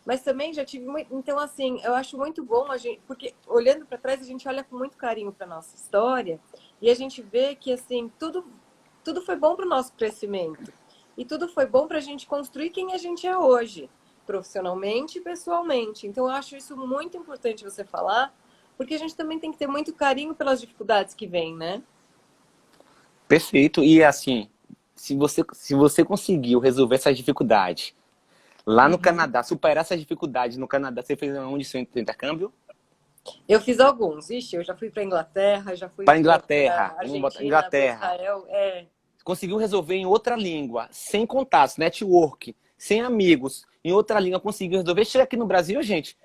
Mas também já tive muito. Então, assim, eu acho muito bom a gente. Porque olhando para trás, a gente olha com muito carinho para nossa história e a gente vê que, assim, tudo foi bom para o nosso crescimento. E tudo foi bom para a gente construir quem a gente é hoje, profissionalmente e pessoalmente. Então, eu acho isso muito importante você falar, porque a gente também tem que ter muito carinho pelas dificuldades que vêm, né? Perfeito. E assim, se você conseguiu resolver essas dificuldades lá no Uhum. Canadá, superar essas dificuldades no Canadá, você fez onde seu intercâmbio? Eu fiz alguns. Ixi, eu já fui para Inglaterra, já fui Para para Inglaterra. Vamos botar Argentina, para Inglaterra. Israel. Conseguiu resolver em outra língua, sem contatos, network, sem amigos, em outra língua, conseguiu resolver. Chega aqui no Brasil, gente.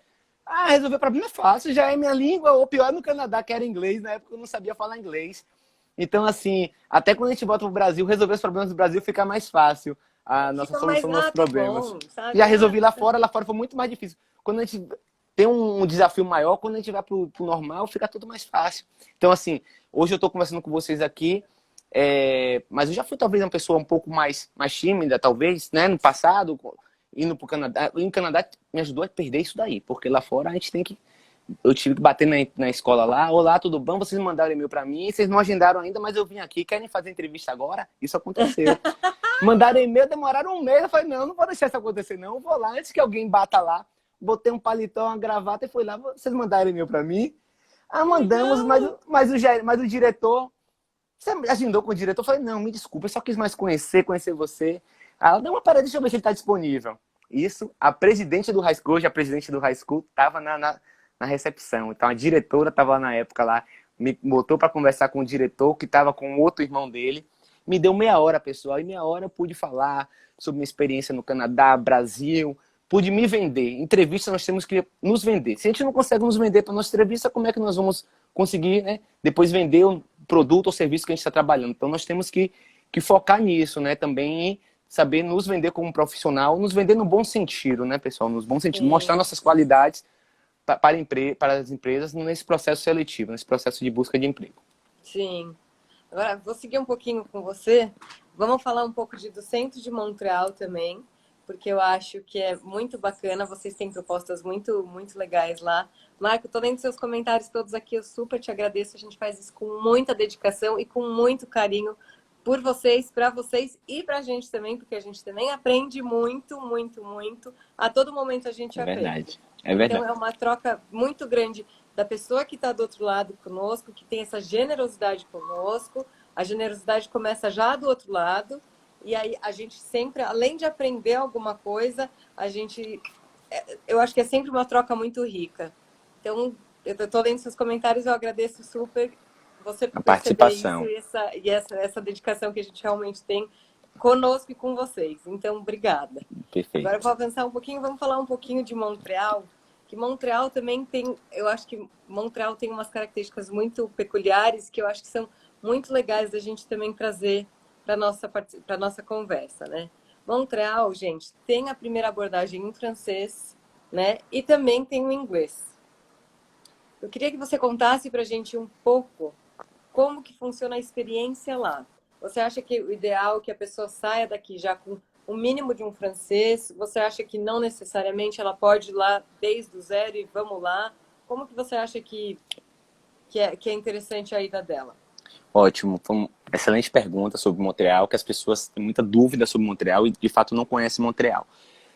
Ah, resolver problema é fácil, já é minha língua, ou pior no Canadá, que era inglês, na época eu não sabia falar inglês. Então, assim, até quando a gente volta pro Brasil, resolver os problemas do Brasil fica mais fácil a nossa Fica mais, solução dos nossos tá problemas. bom, sabe? Já resolvi Tá. lá fora foi muito mais difícil. Quando a gente tem um desafio maior, quando a gente vai pro normal, fica tudo mais fácil. Então, assim, hoje eu tô conversando com vocês aqui, mas eu já fui talvez uma pessoa um pouco mais tímida, talvez, né, no passado, indo pro Canadá. Em Canadá me ajudou a perder isso daí, porque lá fora a gente tem que eu tive que bater na escola lá. Olá, tudo bom? Vocês mandaram e-mail para mim. Vocês não agendaram ainda, mas eu vim aqui. Querem fazer entrevista agora? Isso aconteceu. Mandaram e-mail, demoraram um mês. Eu falei, não vou deixar isso acontecer, não. Eu vou lá antes que alguém bata lá. Botei um paletó, uma gravata e fui lá. Vocês mandaram e-mail para mim? Ah, Que mandamos, mas, legal! mas o diretor... Você agendou com o diretor? Eu falei, não, me desculpa, eu só quis mais conhecer você. Ah, ela, não, peraí, deixa eu ver se ele está disponível. Isso, a presidente do high school, hoje a presidente do high school, estava na recepção. Então a diretora estava lá na época lá, me botou para conversar com o diretor, que estava com outro irmão dele. Me deu meia hora, pessoal, e meia hora eu pude falar sobre minha experiência no Canadá, Brasil, pude me vender. Entrevista nós temos que nos vender. Se a gente não consegue nos vender para nossa entrevista, como é que nós vamos conseguir, né, depois vender o produto ou serviço que a gente está trabalhando? Então nós temos que focar nisso, né, também saber nos vender como profissional, nos vender no bom sentido, né, pessoal, nos bons sentido, mostrar Sim, nossas qualidades para as empresas nesse processo seletivo, nesse processo de busca de emprego. sim. Agora, vou seguir um pouquinho com você. Vamos falar um pouco do centro de Montreal também, porque eu acho que é muito bacana. Vocês têm propostas muito, muito legais lá. Marco, tô lendo seus comentários todos aqui. Eu super te agradeço. A gente faz isso com muita dedicação e com muito carinho por vocês, para vocês e para a gente também, porque a gente também aprende muito, muito, muito. A todo momento a gente É aprende. verdade, é Então, verdade. é uma troca muito grande da pessoa que está do outro lado conosco, que tem essa generosidade conosco. A generosidade começa já do outro lado. E aí, a gente sempre, além de aprender alguma coisa, eu acho que é sempre uma troca muito rica. Então, eu estou lendo seus comentários, eu agradeço super você A por perceber isso participação, e essa dedicação que a gente realmente tem conosco e com vocês. Então, obrigada. Agora eu perfeito. vou avançar um pouquinho, vamos falar um pouquinho de Montreal, que Montreal também tem, eu acho que Montreal tem umas características muito peculiares que eu acho que são muito legais da gente também trazer para nossa conversa, né? Montreal, gente, tem a primeira abordagem em francês, né? E também tem o inglês. Eu queria que você contasse para a gente um pouco como que funciona a experiência lá. Você acha que o ideal é que a pessoa saia daqui já com o mínimo de um francês? Você acha que não necessariamente ela pode ir lá desde o zero e vamos lá? Como que você acha que é interessante a ida dela? Ótimo, foi uma excelente pergunta sobre Montreal, que as pessoas têm muita dúvida sobre Montreal e de fato não conhecem Montreal.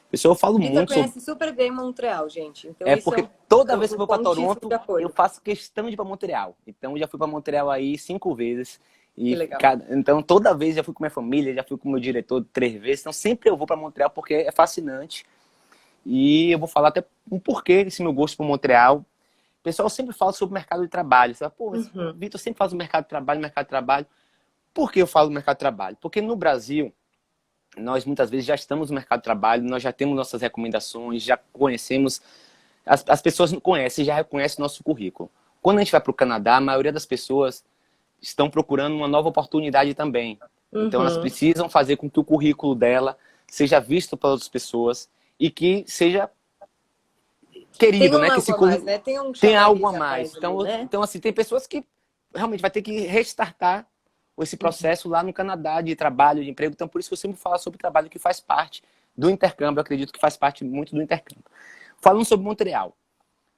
Pessoal, eu falo Vitor muito sobre. conhece super bem Montreal, gente. Então, É isso é porque toda vez que um eu vou para pontíssimo de Toronto, eu apoio. faço questão de ir para Montreal. Então, eu já fui para Montreal aí 5 vezes. Que E legal. então, toda vez já fui com minha família, já fui com meu diretor 3 vezes. Então, sempre eu vou para Montreal porque é fascinante. E eu vou falar até um porquê desse meu gosto por Montreal. O pessoal sempre fala sobre o mercado de trabalho. Você fala, pô, Uhum. Vitor sempre fala do mercado de trabalho, mercado de trabalho. Por que eu falo do mercado de trabalho? Porque no Brasil, nós muitas vezes já estamos no mercado de trabalho, nós já temos nossas recomendações, já conhecemos, as pessoas não conhecem, já reconhecem o nosso currículo. Quando a gente vai para o Canadá, a maioria das pessoas estão procurando uma nova oportunidade também. Então elas Uhum. precisam fazer com que o currículo dela seja visto pelas outras pessoas e que seja Tem querido, um né? Que algo esse a mais, currículo né? Tem um tem algo a chamariz a mais. mais ali, né? Então assim, tem pessoas que realmente vai ter que restartar esse processo lá no Canadá de trabalho, de emprego. Então, por isso que eu sempre falo sobre o trabalho que faz parte do intercâmbio. Eu acredito que faz parte muito do intercâmbio. Falando sobre Montreal.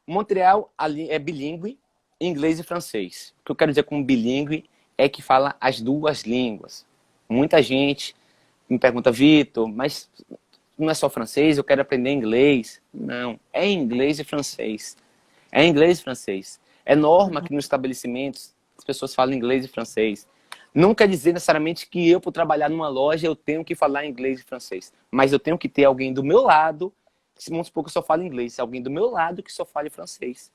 Montreal ali é bilíngue, inglês e francês. O que eu quero dizer com bilíngue é que fala as duas línguas. Muita gente me pergunta, Vitor, mas não é só francês, eu quero aprender inglês. Não, é inglês e francês. É inglês e francês. É norma que nos estabelecimentos as pessoas falam inglês e francês. Não quer dizer necessariamente que eu, por trabalhar numa loja, eu tenho que falar inglês e francês. Mas eu tenho que ter alguém do meu lado, vamos supor que eu só falo inglês, alguém do meu lado que só fale francês.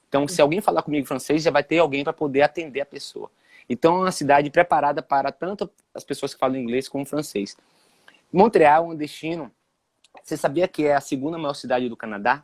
Então, se alguém falar comigo francês, já vai ter alguém para poder atender a pessoa. Então, é uma cidade preparada para tanto as pessoas que falam inglês como francês. Montreal é um destino. Você sabia que é a segunda maior cidade do Canadá?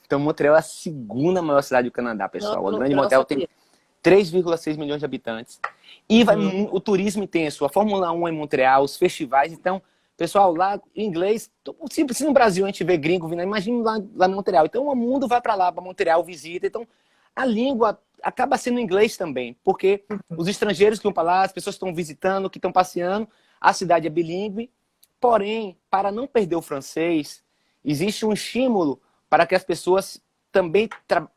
Então, Montreal é a segunda maior cidade do Canadá, Não, pessoal. A Grande eu não Montreal tem sabia. 3,6 milhões de habitantes. E Uhum. o turismo intenso, a Fórmula 1 em Montreal, os festivais. Então, pessoal, lá em inglês, se no Brasil a gente vê gringo vindo, imagina lá em Montreal. Então, o mundo vai para lá, para Montreal, visita. Então, a língua acaba sendo inglês também, porque os estrangeiros que vão para lá, as pessoas que estão visitando, que estão passeando, a cidade é bilíngue. Porém, para não perder o francês, existe um estímulo para que as pessoas também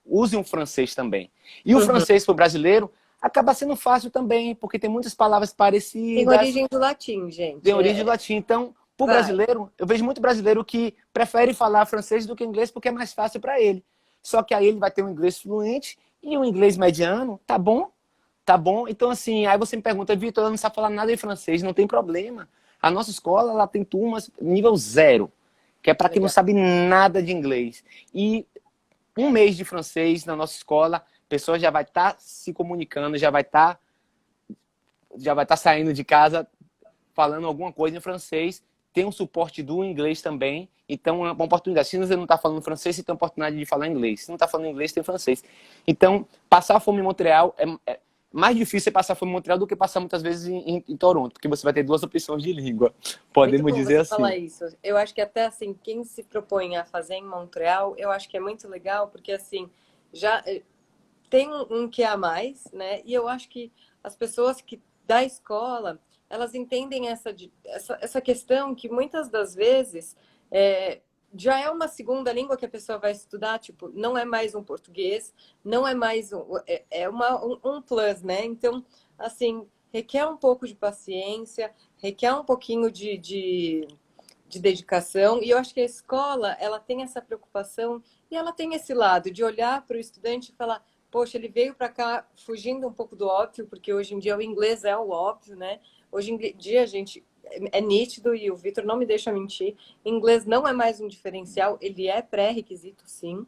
usem o francês também. E o Uhum. francês para o brasileiro acaba sendo fácil também, porque tem muitas palavras Tem parecidas, origem do latim, tem gente. origem do latim. Então, para o Vai. brasileiro, eu vejo muito brasileiro que prefere falar francês do que inglês porque é mais fácil para ele. Só que aí ele vai ter um inglês fluente e um inglês mediano, tá bom? Tá bom? Então, assim, aí você me pergunta, Vitor, eu não sabe falar nada em francês, não tem problema. A nossa escola, ela tem turmas nível zero, que é para quem não Legal. sabe nada de inglês. E um mês de francês na nossa escola, a pessoa já vai estar se comunicando, já vai estar saindo de casa falando alguma coisa em francês. Tem um suporte do inglês também. Então, é uma oportunidade. Se você não está falando francês, você tem a oportunidade de falar inglês. Se não está falando inglês, tem francês. Então, passar fome em Montreal é mais difícil você passar fome em Montreal do que passar muitas vezes em Toronto, porque você vai ter duas opções de língua. Muito Podemos bom dizer você assim. falar isso. Eu acho que até assim, quem se propõe a fazer em Montreal, eu acho que é muito legal, porque assim, já tem um que é a mais, né? E eu acho que as pessoas que da escola, elas entendem essa questão que muitas das vezes já é uma segunda língua que a pessoa vai estudar, tipo, não é mais um português, não é mais um plus, né? Então, assim, requer um pouco de paciência, requer um pouquinho de dedicação, e eu acho que a escola, ela tem essa preocupação e ela tem esse lado de olhar para o estudante e falar, poxa, ele veio para cá fugindo um pouco do óbvio, porque hoje em dia o inglês é o óbvio, né? Hoje em dia, gente, é nítido e o Vitor não me deixa mentir, inglês não é mais um diferencial, ele é pré-requisito, sim,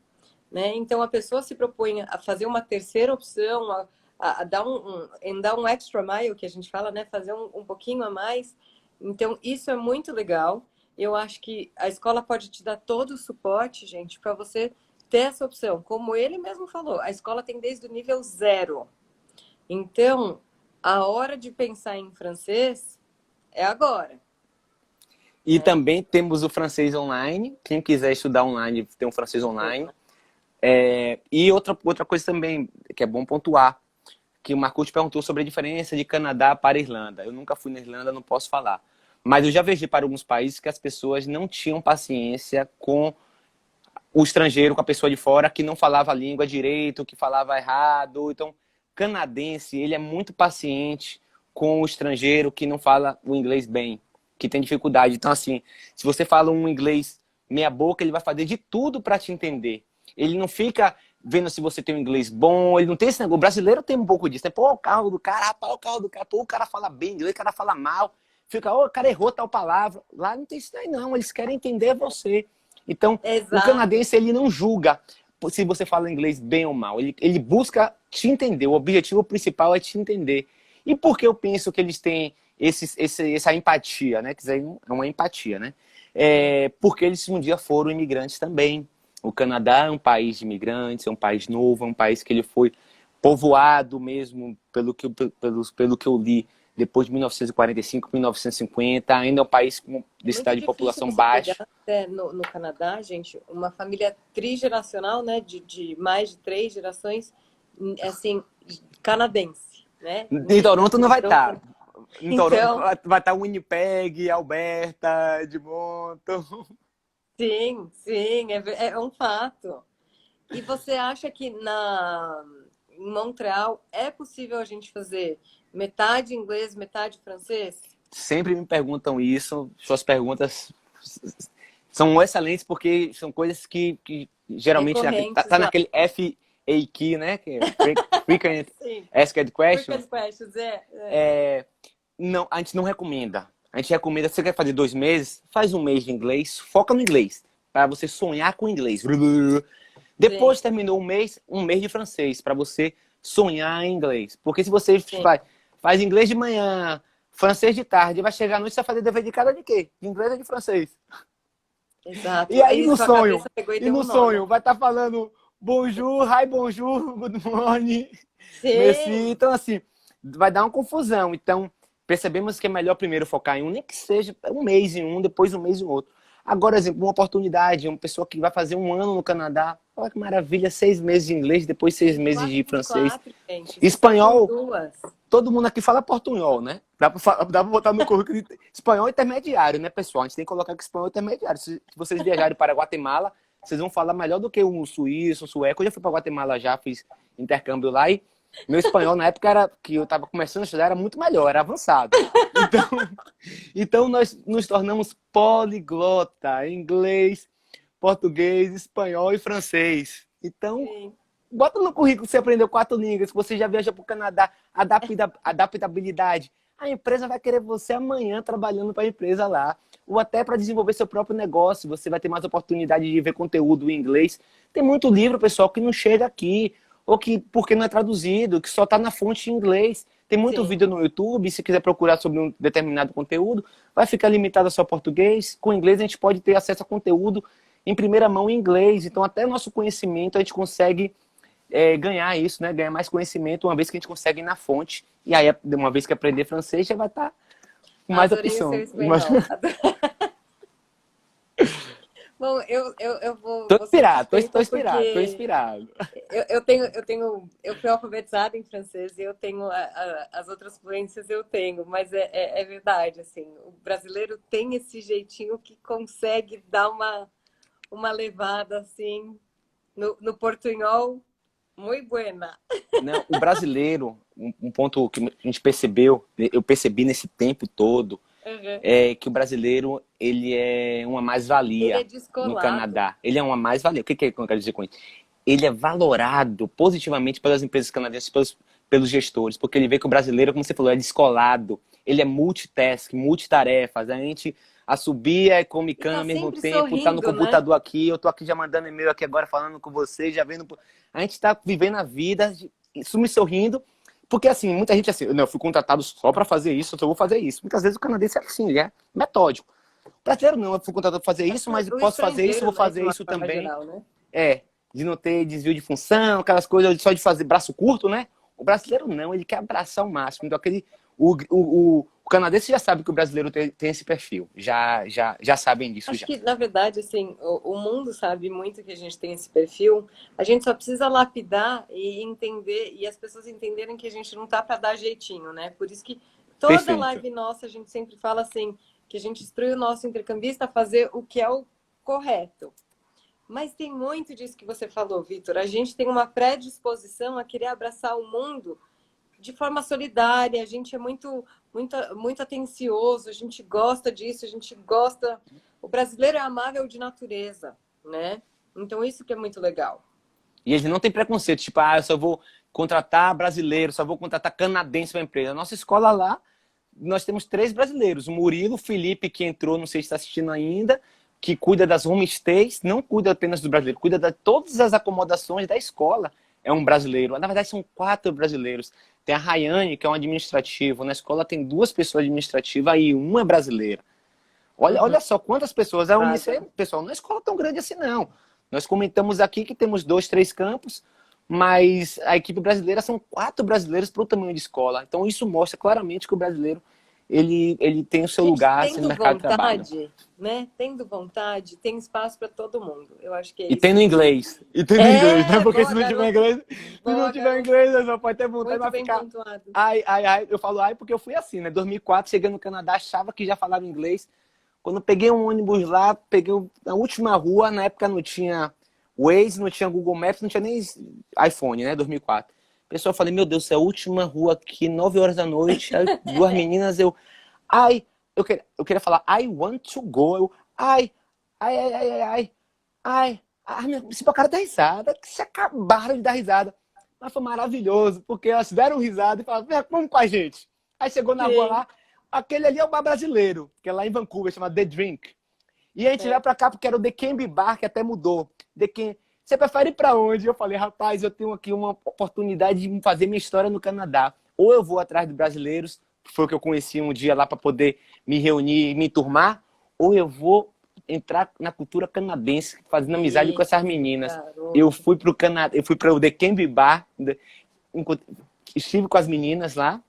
né? Então a pessoa se propõe a fazer uma terceira opção, a dar um extra mile, que a gente fala, né? Fazer um pouquinho a mais. Então isso é muito legal. Eu acho que a escola pode te dar todo o suporte, gente, para você ter essa opção. Como ele mesmo falou, a escola tem desde o nível zero. Então, a hora de pensar em francês é agora, E né? também temos o francês online. Quem quiser estudar online, tem um francês online. E outra coisa também, que é bom pontuar, que o Marcos perguntou sobre a diferença de Canadá para Irlanda. Eu nunca fui na Irlanda, não posso falar. Mas eu já viajei para alguns países que as pessoas não tinham paciência com o estrangeiro, com a pessoa de fora que não falava a língua direito, que falava errado. Então, canadense, ele é muito paciente com o estrangeiro que não fala o inglês bem, que tem dificuldade. Então, assim, se você fala um inglês meia boca, ele vai fazer de tudo para te entender. Ele não fica vendo se você tem um inglês bom, ele não tem esse negócio. O brasileiro tem um pouco disso, né? Pô, o carro do cara, rapaz, o carro do cara, pô, o cara fala bem inglês, o cara fala mal. Fica, ô, o cara errou tal palavra. Lá não tem isso aí, não. Eles querem entender você. Então, o Exato. canadense, ele não julga se você fala inglês bem ou mal. Ele busca te entender. O objetivo principal é te entender. E por que eu penso que eles têm essa empatia, né? Que isso aí é uma empatia, né? Porque eles um dia foram imigrantes também. O Canadá é um país de imigrantes, é um país novo, é um país que ele foi povoado mesmo, pelo que eu li, depois de 1945, 1950. Ainda é um país com Muito densidade de difícil população você pegar baixa. até no Canadá, gente, uma família trigeracional, né, de mais de 3 gerações, assim, canadense, né? Em Toronto não vai estar. Em Toronto Então, vai estar Winnipeg, Alberta, Edmonton. sim, sim, é um fato. E você acha que em Montreal é possível a gente fazer metade inglês, metade francês? Sempre me perguntam isso. Suas perguntas são excelentes porque são coisas que geralmente Recorrentes tá lá. naquele FAQ, né? Que é Frequent Sim. Asked Questions. Frequent questions, Não, a gente não recomenda. A gente recomenda, se você quer fazer 2 meses, faz um mês de inglês, foca no inglês, para você sonhar com inglês. Sim, Depois terminou um mês de francês, para você sonhar em inglês. Porque se você sim, faz inglês de manhã, francês de tarde, vai chegar à noite, você vai fazer dever de cada de quê? De inglês ou de francês? E exato. aí Aí no sua sonho, cabeça pegou e e deu no um nó, né? sonho, vai estar falando bonjour, hi bonjour, good morning, merci. Sim, Então, assim, vai dar uma confusão. Então, percebemos que é melhor primeiro focar em um, nem que seja um mês em um, depois um mês em outro. Agora, exemplo, uma oportunidade, uma pessoa que vai fazer 1 ano no Canadá, olha que maravilha, 6 meses de inglês, depois 6 meses de francês. 4 gente. Isso só com Espanhol, 2. todo mundo aqui fala portunhol, né? Dá pra botar no currículo de espanhol intermediário, né, pessoal? A gente tem que colocar que espanhol intermediário. Se vocês viajarem para Guatemala, vocês vão falar melhor do que um suíço, um sueco. Eu já fui para Guatemala já, fiz intercâmbio lá e meu espanhol na época era que eu estava começando a estudar era muito melhor, era avançado. Então, então nós nos tornamos poliglota, inglês, português, espanhol e francês. Então, Sim. bota no currículo que você aprendeu 4 línguas, que você já viaja para o Canadá, adaptabilidade. A empresa vai querer você amanhã trabalhando para a empresa lá. Ou até para desenvolver seu próprio negócio. Você vai ter mais oportunidade de ver conteúdo em inglês. Tem muito livro, pessoal, que não chega aqui. Ou que porque não é traduzido, que só está na fonte em inglês. Tem muito Sim. vídeo no YouTube. Se quiser procurar sobre um determinado conteúdo, vai ficar limitado a só português. Com inglês a gente pode ter acesso a conteúdo em primeira mão em inglês. Então até nosso conhecimento a gente consegue ganhar isso, né? Ganhar mais conhecimento uma vez que a gente consegue ir na fonte. E aí, uma vez que aprender francês, já vai estar com mais Adorei o seu opção. espanhol. Bom, eu Tô vou ser inspirado, tô suspeita inspirado, tô porque inspirado. eu fui alfabetizada em francês e eu tenho as outras fluências eu tenho, mas é verdade, assim, o brasileiro tem esse jeitinho que consegue dar uma levada, assim, no portunhol, muito buena. Não, o brasileiro, um ponto que a gente percebeu, eu percebi nesse tempo todo, Uhum. é que o brasileiro, ele é uma Ele é mais-valia no descolado. Canadá. Ele é uma mais-valia. O que eu quero dizer com isso? Ele é valorado positivamente pelas empresas canadenses, pelos gestores, porque ele vê que o brasileiro, como você falou, é descolado, ele é multitask, multitarefas. A gente assobia e come E cana tá ao mesmo sempre tempo, tá no sorrindo, né? computador aqui, eu tô aqui já mandando e-mail aqui agora, falando com você, já vendo... A gente tá vivendo a vida, isso me sorrindo, porque assim, muita gente assim, não, eu fui contratado só para fazer isso, eu só vou fazer isso. Muitas vezes o canadense é assim, ele é metódico. O brasileiro não, eu fui contratado para fazer Acho isso, que mas o posso fazer isso, vou estrangeiro, né, de fazer uma isso forma também. geral, né? De não ter desvio de função, aquelas coisas só de fazer braço curto, né? O brasileiro não, ele quer abraçar o máximo. Então, o canadense já sabe que o brasileiro tem esse perfil. Já sabem disso Acho já. que, na verdade, assim, o mundo sabe muito que a gente tem esse perfil. A gente só precisa lapidar e entender, e as pessoas entenderem que a gente não tá para dar jeitinho, né? Por isso que toda Perfeito. live nossa a gente sempre fala assim, que a gente instrui o nosso intercambista a fazer o que é o correto. Mas tem muito disso que você falou, Vitor. A gente tem uma predisposição a querer abraçar o mundo de forma solidária. A gente é muito atencioso, a gente gosta disso, a gente gosta... O brasileiro é amável de natureza, né? Então, isso que é muito legal. E a gente não tem preconceito, tipo, eu só vou contratar brasileiro, só vou contratar canadense para a empresa. A nossa escola lá, nós temos 3 brasileiros. O Murilo, o Felipe, que entrou, não sei se está assistindo ainda, que cuida das homestays, não cuida apenas do brasileiro, cuida de todas as acomodações da escola. É um brasileiro. Na verdade, são 4 brasileiros. Tem a Rayane, que é um administrativo. Na escola tem 2 pessoas administrativas e uma é brasileira. Olha só quantas pessoas. A Unicef, pessoal, não é escola tão grande assim, não. Nós comentamos aqui que temos 2, 3 campos, mas a equipe brasileira são 4 brasileiros para o tamanho de escola. Então, isso mostra claramente que o brasileiro ele tem o seu lugar no mercado de trabalho. Né? Tendo vontade, tem espaço para todo mundo. Eu acho que é e isso. Tem no inglês. E tem no inglês, né? Porque se não tiver inglês, você só pode ter vontade, vai ficar... Pontuado. Ai. Eu falo porque eu fui assim, né? 2004, cheguei no Canadá, achava que já falava inglês. Quando eu peguei um ônibus lá, peguei na última rua, na época não tinha Waze, não tinha Google Maps, não tinha nem iPhone, né? 2004. Pessoal, eu falei, meu Deus, é a última rua aqui, 9 horas da noite, aí 2 meninas, eu queria falar, I want to go, se o cara dá risada, que se acabaram de dar risada. Mas foi maravilhoso, porque elas deram risada e falaram, vamos com a gente. Aí chegou na rua lá, aquele ali é o bar brasileiro, que é lá em Vancouver, chama The Drink. E a gente vai pra cá porque era o The Cambie Bar, que até mudou. Você prefere ir pra onde? Eu falei, rapaz, eu tenho aqui uma oportunidade de fazer minha história no Canadá. Ou eu vou atrás de brasileiros, que foi o que eu conheci um dia lá para poder me reunir e me enturmar, ou eu vou entrar na cultura canadense, fazendo amizade com essas meninas. Garoto. Eu fui pro Canadá, eu fui para o The Cambie Bar, estive com as meninas lá,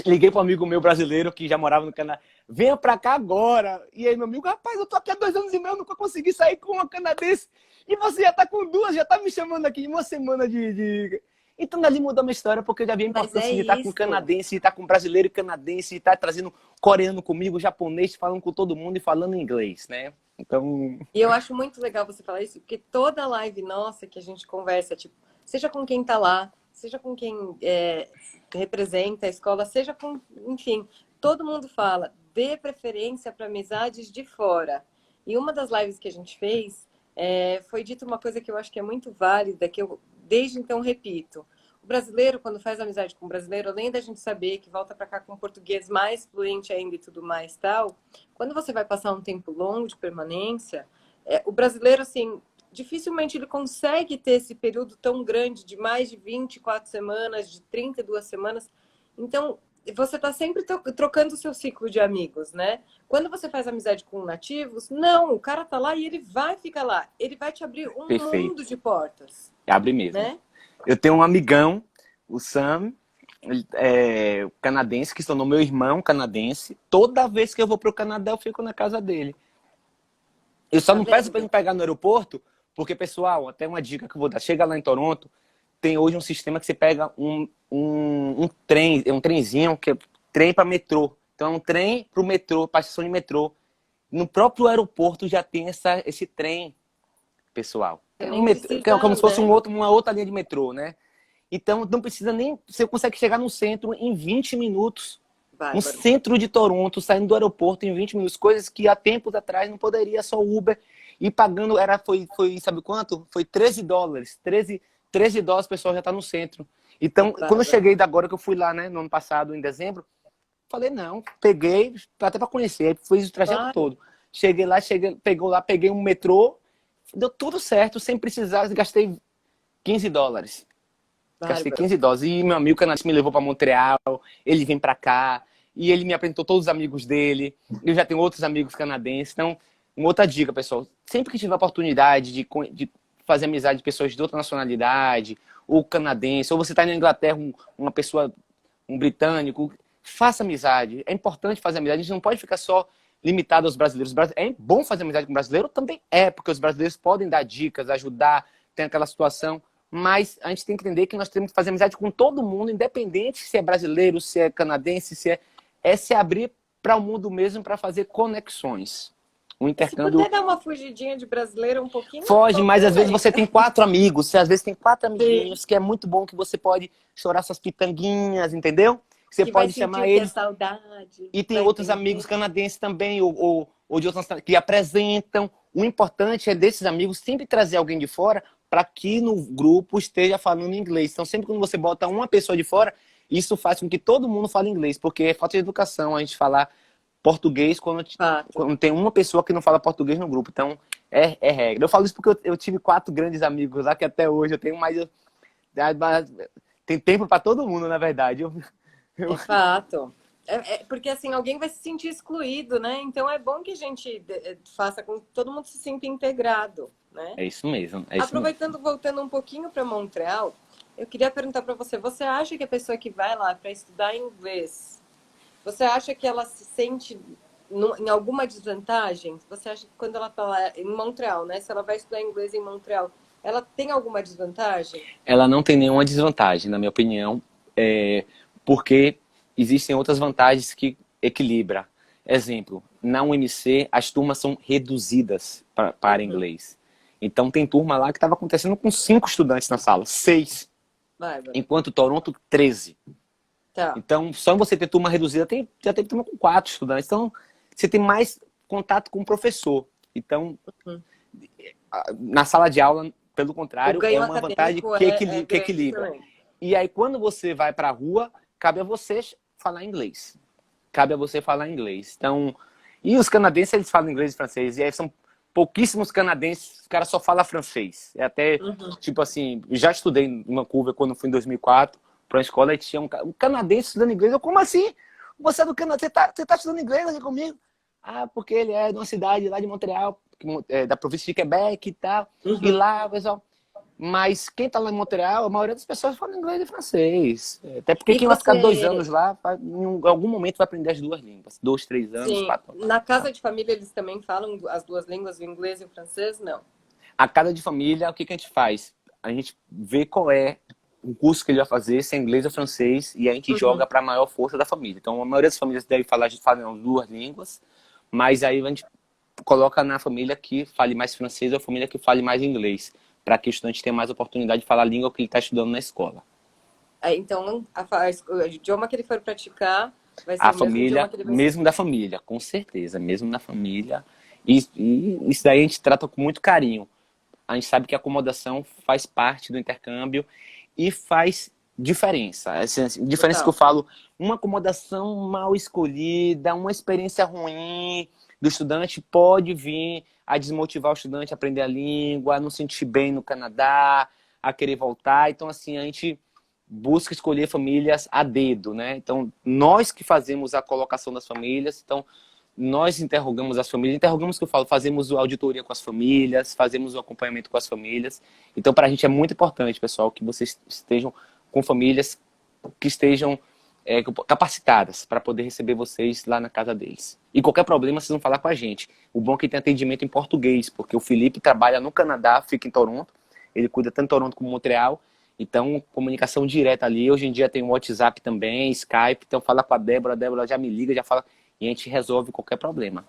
liguei para um amigo meu brasileiro que já morava no Canadá, venha para cá agora. E aí meu amigo, rapaz, eu tô aqui há 2 anos e meio, nunca consegui sair com uma canadense. E você já tá com 2, já tá me chamando aqui em uma semana de... Então ali mudou a minha história, porque eu já vi a importância de estar com canadense, de estar com brasileiro e canadense, de estar trazendo coreano comigo, japonês, falando com todo mundo e falando inglês, né? Então... E eu acho muito legal você falar isso, porque toda live nossa que a gente conversa, tipo, seja com quem tá lá, seja com quem representa a escola, seja com... Enfim, todo mundo fala, dê preferência para amizades de fora. E uma das lives que a gente fez, foi dito uma coisa que eu acho que é muito válida, que eu desde então repito. O brasileiro, quando faz amizade com o brasileiro, além da gente saber que volta para cá com português mais fluente ainda e tudo mais tal, quando você vai passar um tempo longo de permanência, o brasileiro, assim, dificilmente ele consegue ter esse período tão grande de mais de 24 semanas, de 32 semanas. Então, você está sempre trocando o seu ciclo de amigos, né? Quando você faz amizade com nativos, não, o cara tá lá e ele vai ficar lá. Ele vai te abrir um mundo de portas. Abre mesmo. Né? Eu tenho um amigão, o Sam, canadense, que se tornou meu irmão canadense. Toda vez que eu vou pro Canadá, eu fico na casa dele. Eu só não peço para ele me pegar no aeroporto, porque, pessoal, até uma dica que eu vou dar. Chega lá em Toronto, tem hoje um sistema que você pega um trem, um trenzinho, que é trem para metrô. Então é um trem para o metrô, para a estação de metrô. No próprio aeroporto já tem esse trem, pessoal. Que é como se fosse uma outra linha de metrô, né? Então não precisa nem... Você consegue chegar no centro em 20 minutos. No centro de Toronto, saindo do aeroporto em 20 minutos. Coisas que há tempos atrás não poderia, só Uber. E pagando, foi sabe quanto? Foi $13. 13 dólares, o pessoal já está no centro. Então, quando eu cheguei agora que eu fui lá, né, no ano passado, em dezembro, falei, não, peguei, até para conhecer, fiz o trajeto todo. Cheguei lá, peguei um metrô, deu tudo certo, sem precisar, gastei $15. Gastei $15. E meu amigo canadense me levou para Montreal, ele vem para cá, e ele me apresentou todos os amigos dele, eu já tenho outros amigos canadenses. Então, uma outra dica, pessoal, sempre que tiver oportunidade de fazer amizade de pessoas de outra nacionalidade, ou canadense, ou você está na Inglaterra, uma pessoa, um britânico, faça amizade. É importante fazer amizade. A gente não pode ficar só limitado aos brasileiros. É bom fazer amizade com brasileiro? Também porque os brasileiros podem dar dicas, ajudar, tem aquela situação, mas a gente tem que entender que nós temos que fazer amizade com todo mundo, independente se é brasileiro, se é canadense, se abrir para o mundo mesmo, para fazer conexões. O Se intercâmbio puder dar uma fugidinha de brasileiro um pouquinho, foge, não mas às vezes também. você tem 4 amigos, você às vezes tem 4 amiguinhos, Sim. que é muito bom que você pode chorar suas pitanguinhas, entendeu? Você Que vai pode sentir chamar o que é eles. saudade, E tem vai outros amigos entender. canadenses também, ou de outras que apresentam. O importante é desses amigos sempre trazer alguém de fora para que no grupo esteja falando inglês. Então, sempre quando você bota uma pessoa de fora, isso faz com que todo mundo fale inglês, porque é falta de educação a gente falar português Fato. quando tem uma pessoa que não fala português no grupo. Então, é regra. Eu falo isso porque eu tive 4 grandes amigos lá, que até hoje eu tenho mais. Tem tempo para todo mundo, na verdade. Eu- É fato. Porque assim, alguém vai se sentir excluído, né? Então é bom que a gente faça com que todo mundo se sinta integrado, né? É isso mesmo, é isso mesmo. Aproveitando, voltando um pouquinho para Montreal, eu queria perguntar para você, você acha que a pessoa que vai lá para estudar inglês, você acha que ela se sente em alguma desvantagem? Você acha que quando ela está lá em Montreal, né? Se ela vai estudar inglês em Montreal, ela tem alguma desvantagem? Ela não tem nenhuma desvantagem, na minha opinião, porque existem outras vantagens que equilibra. Exemplo, na UMC as turmas são reduzidas para Uhum. inglês. Então tem turma lá que estava acontecendo com 5 estudantes na sala, 6, Bárbara. enquanto Toronto 13. Tá. Então só você ter turma reduzida já tem turma com 4 estudantes. Então você tem mais contato com o professor. Então Uhum. na sala de aula, pelo O contrário, é ganho uma vantagem acadêmico que, é que grande equilibra. também. E aí, quando você vai para a rua, cabe a você falar inglês. Cabe a você falar inglês. Então, e os canadenses, eles falam inglês e francês. E aí são pouquíssimos canadenses, os caras só falam francês. É até, Uhum. tipo assim, já estudei em Vancouver quando fui em 2004 para uma escola e tinha um canadense estudando inglês. Eu, como assim? Você é do Canadá? Você tá estudando inglês aqui comigo? Ah, porque ele é de uma cidade lá de Montreal, da província de Quebec e tal. E Uhum. lá, pessoal, mas quem está lá em Montreal, a maioria das pessoas fala inglês e francês. Até porque E quem vai ficar 2 anos você, lá, em algum momento vai aprender as 2 línguas. 2, 3 anos, sim, 4. na casa de família eles também falam as duas línguas, o inglês e o francês? Não. A casa de família, o que a gente faz? A gente vê qual é o curso que ele vai fazer, se é inglês ou francês, e a gente Uhum. joga para a maior força da família. Então, a maioria das famílias deve falar, a gente fala as 2 línguas, mas aí a gente coloca na família que fale mais francês ou a família que fale mais inglês, para que o estudante tenha mais oportunidade de falar a língua que ele está estudando na escola. Então, o idioma que ele for praticar vai ser A o mesmo idioma família, que ele vai mesmo da família, com certeza, mesmo da família. E isso daí a gente trata com muito carinho. A gente sabe que a acomodação faz parte do intercâmbio e faz diferença. Essa diferença que eu total. falo, uma acomodação mal escolhida, uma experiência ruim do estudante pode vir a desmotivar o estudante a aprender a língua, a não se sentir bem no Canadá, a querer voltar. Então, assim, a gente busca escolher famílias a dedo, né? Então, nós que fazemos a colocação das famílias, então, nós interrogamos as famílias, interrogamos que eu falo, fazemos a auditoria com as famílias, fazemos o acompanhamento com as famílias. Então, para a gente é muito importante, pessoal, que vocês estejam com famílias que estejam capacitadas para poder receber vocês lá na casa deles. E qualquer problema, vocês vão falar com a gente. O bom é que tem atendimento em português, porque o Felipe trabalha no Canadá, fica em Toronto, ele cuida tanto de Toronto como Montreal. Então, comunicação direta ali. Hoje em dia tem o WhatsApp também, Skype. Então, fala com a Débora já me liga, já fala e a gente resolve qualquer problema.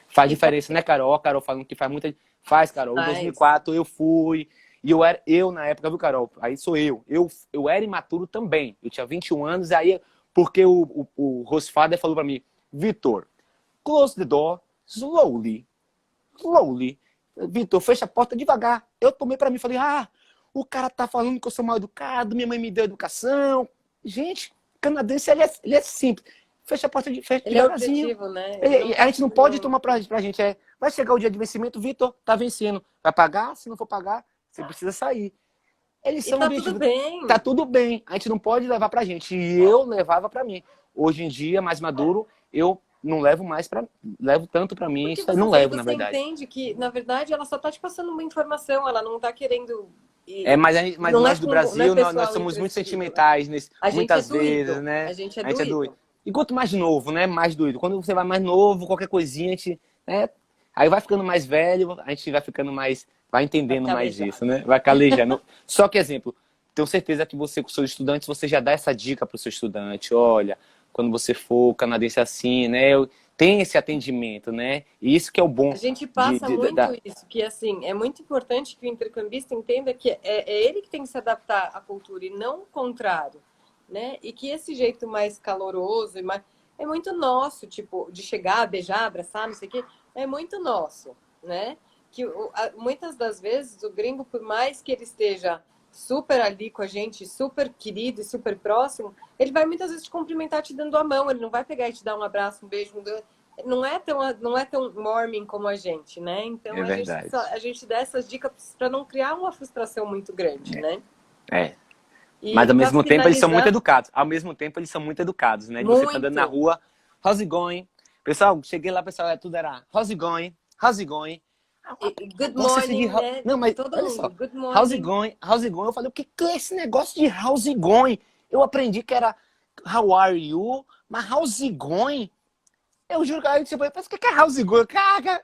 Faz E pra diferença, né, Carol? A Carol falando que faz muita. Faz, Carol. Em mais, 2004 eu fui. E eu na época, viu, Carol? Aí sou eu. Eu era imaturo também. Eu tinha 21 anos. Aí, porque o Rosfather falou pra mim: Vitor, close the door slowly. Slowly. Vitor, fecha a porta devagar. Eu tomei pra mim e falei: o cara tá falando que eu sou mal educado, minha mãe me deu educação. Gente, canadense, ele é simples. Fecha a porta ele é devagarzinho. objetivo, né? Ele não, A gente não pode não... tomar pra gente. Vai chegar o dia de vencimento, Vitor, tá vencendo. Vai pagar? Se não for pagar, você precisa sair. Eles E são tá tudo objetivos. Tá bem. tudo bem. A gente não pode levar pra gente. E eu levava pra mim. Hoje em dia, mais maduro, eu não levo mais para levo tanto para mim, Porque isso aí não levo, na você verdade. entende que, na verdade, ela só tá te passando uma informação, ela não tá querendo. Mas Não é, nós do não é Brasil, nós pessoal somos muito impressivo, né? sentimentais, A gente é muitas vezes, doído. né? A gente é A gente é doido. doído. E quanto mais novo, né? Mais doido. Quando você vai mais novo, qualquer coisinha, a gente, né? Aí vai ficando mais velho, a gente vai ficando mais, vai Vai entendendo mais calejar. isso, né? Vai calejando. Só que, exemplo, tenho certeza que você, com seus estudantes, você já dá essa dica para o seu estudante. Olha, quando você for canadense assim, né? Tem esse atendimento, né? E isso que é o bom. A gente passa muito isso, que assim, é muito importante que o intercambista entenda que é ele que tem que se adaptar à cultura e não o contrário, né? E que esse jeito mais caloroso é muito nosso, tipo, de chegar, beijar, abraçar, não sei o quê, é muito nosso, né? Que muitas das vezes o gringo, por mais que ele esteja super ali com a gente, super querido e super próximo, ele vai muitas vezes te cumprimentar te dando a mão, ele não vai pegar e te dar um abraço, um beijo, não é tão mormon como a gente, né? Então É verdade. a gente dá essas dicas para não criar uma frustração muito grande, né? É. E Mas ao mesmo tempo eles são muito finalizar, educados. Ao mesmo tempo eles são muito educados, né? De você tá andando na muito. rua, how's it going? Pessoal, cheguei lá, pessoal, tudo era how's it going? How's it going? Good Gosta de morning, né? Não, mas Todo olha mundo, só. good How's it morning. going? How's it going? Eu falei, o que que é esse negócio de how's it going? Eu aprendi que era how are you? Mas how's it going? Eu juro que aí você vai, o que que é how's it going? Caraca!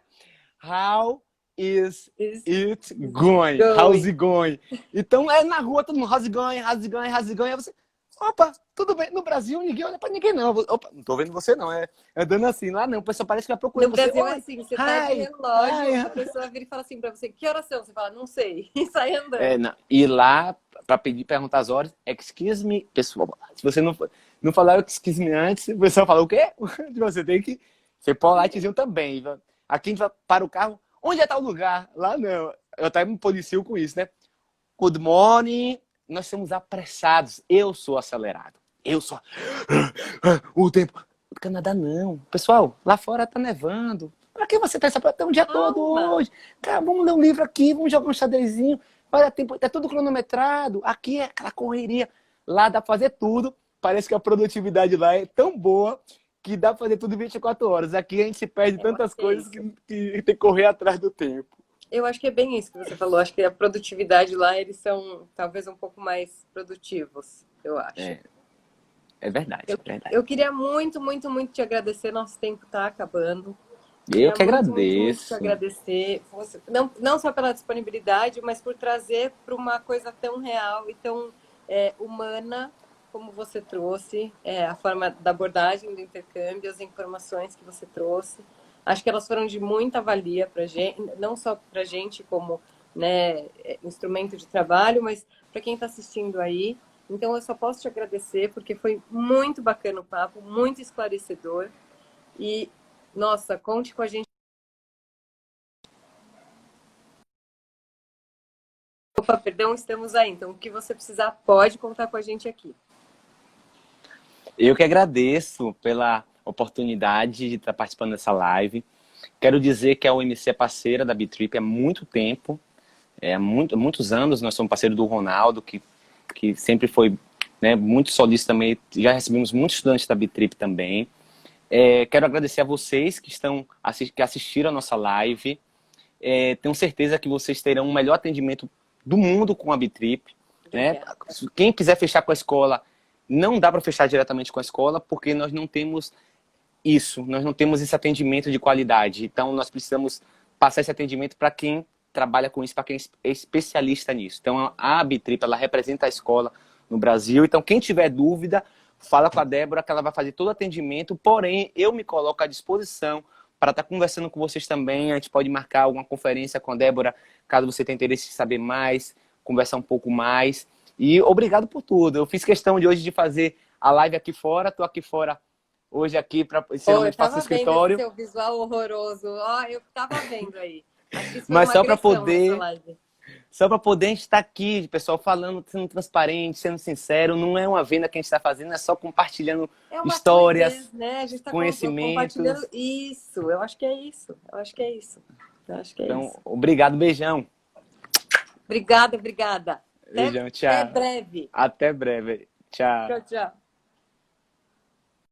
How is it going? How's it going? Então é na rua, todo mundo, how's it going? How's it going? How's it going? Aí você, opa, tudo bem. No Brasil, ninguém olha pra ninguém, não. Opa, não tô vendo você, não. É andando assim. Lá não, o pessoal parece que vai No procurando você. Brasil é assim, você tá de relógio, hi. a pessoa vira e fala assim pra você, que horas são? Você fala, não sei, e sai andando. É, não. E lá, pra pedir, perguntar as horas, excuse me, pessoal, se você não falar excuse me antes, o pessoal fala o quê? Você tem que ser politezinho também. Aqui a gente vai para o carro, onde é tal lugar? Lá não. Eu até me policio com isso, né? Good morning. Nós somos apressados. Eu sou acelerado. Eu sou. O tempo. No Canadá não. Pessoal, lá fora tá nevando. Pra que você tá até um dia todo hoje? Cara, vamos ler um livro aqui, vamos jogar um xadrezinho. Olha, tá tudo cronometrado. Aqui é aquela correria. Lá dá pra fazer tudo. Parece que a produtividade lá é tão boa que dá pra fazer tudo em 24 horas. Aqui a gente se perde tantas coisas que tem que correr atrás do tempo. Eu acho que é bem isso que você falou. Acho que a produtividade lá, eles são talvez um pouco mais produtivos, eu acho. É verdade, é verdade. Eu queria muito, muito, muito te agradecer. Nosso tempo está acabando. Eu que muito, muito, muito agradeço. te agradecer. Não só pela disponibilidade, mas por trazer para uma coisa tão real e tão humana como você trouxe, a forma da abordagem do intercâmbio, as informações que você trouxe. Acho que elas foram de muita valia para a gente, não só para a gente como, né, instrumento de trabalho, mas para quem está assistindo aí. Então, eu só posso te agradecer, porque foi muito bacana o papo, muito esclarecedor. E, nossa, conte com a gente. Opa, perdão, estamos aí. Então, o que você precisar, pode contar com a gente aqui. Eu que agradeço pela oportunidade de estar participando dessa live. Quero dizer que a OMC é parceira da B-Trip há muito tempo. Muitos anos nós somos parceiros do Ronaldo, que sempre foi, né, muito solícito também. Já recebemos muitos estudantes da B-Trip também. Quero agradecer a vocês que assistiram a nossa live. Tenho certeza que vocês terão o melhor atendimento do mundo com a B-Trip. Né? Quem quiser fechar com a escola, não dá para fechar diretamente com a escola, porque nós não temos isso, nós não temos esse atendimento de qualidade. Então, nós precisamos passar esse atendimento para quem trabalha com isso, para quem é especialista nisso. Então, a B-Trip, ela representa a escola no Brasil. Então, quem tiver dúvida, fala com a Débora, que ela vai fazer todo o atendimento. Porém, eu me coloco à disposição para estar conversando com vocês também. A gente pode marcar alguma conferência com a Débora, caso você tenha interesse em saber mais, conversar um pouco mais. E obrigado por tudo. Eu fiz questão de hoje de fazer a live aqui fora. Estou aqui fora hoje aqui para ensinamento para o escritório. Eu tava vendo esse seu visual horroroso. Eu tava vendo aí. Acho que isso foi Mas uma só para poder a gente estar aqui, pessoal, falando, sendo transparente, sendo sincero. Não é uma venda que a gente está fazendo, é só compartilhando histórias, fluidez, né? A gente está conhecimentos. compartilhando isso. Eu acho que é isso. Então, obrigado, beijão. Obrigada. Beijão, tchau. Até breve. Até breve. Tchau. Tchau.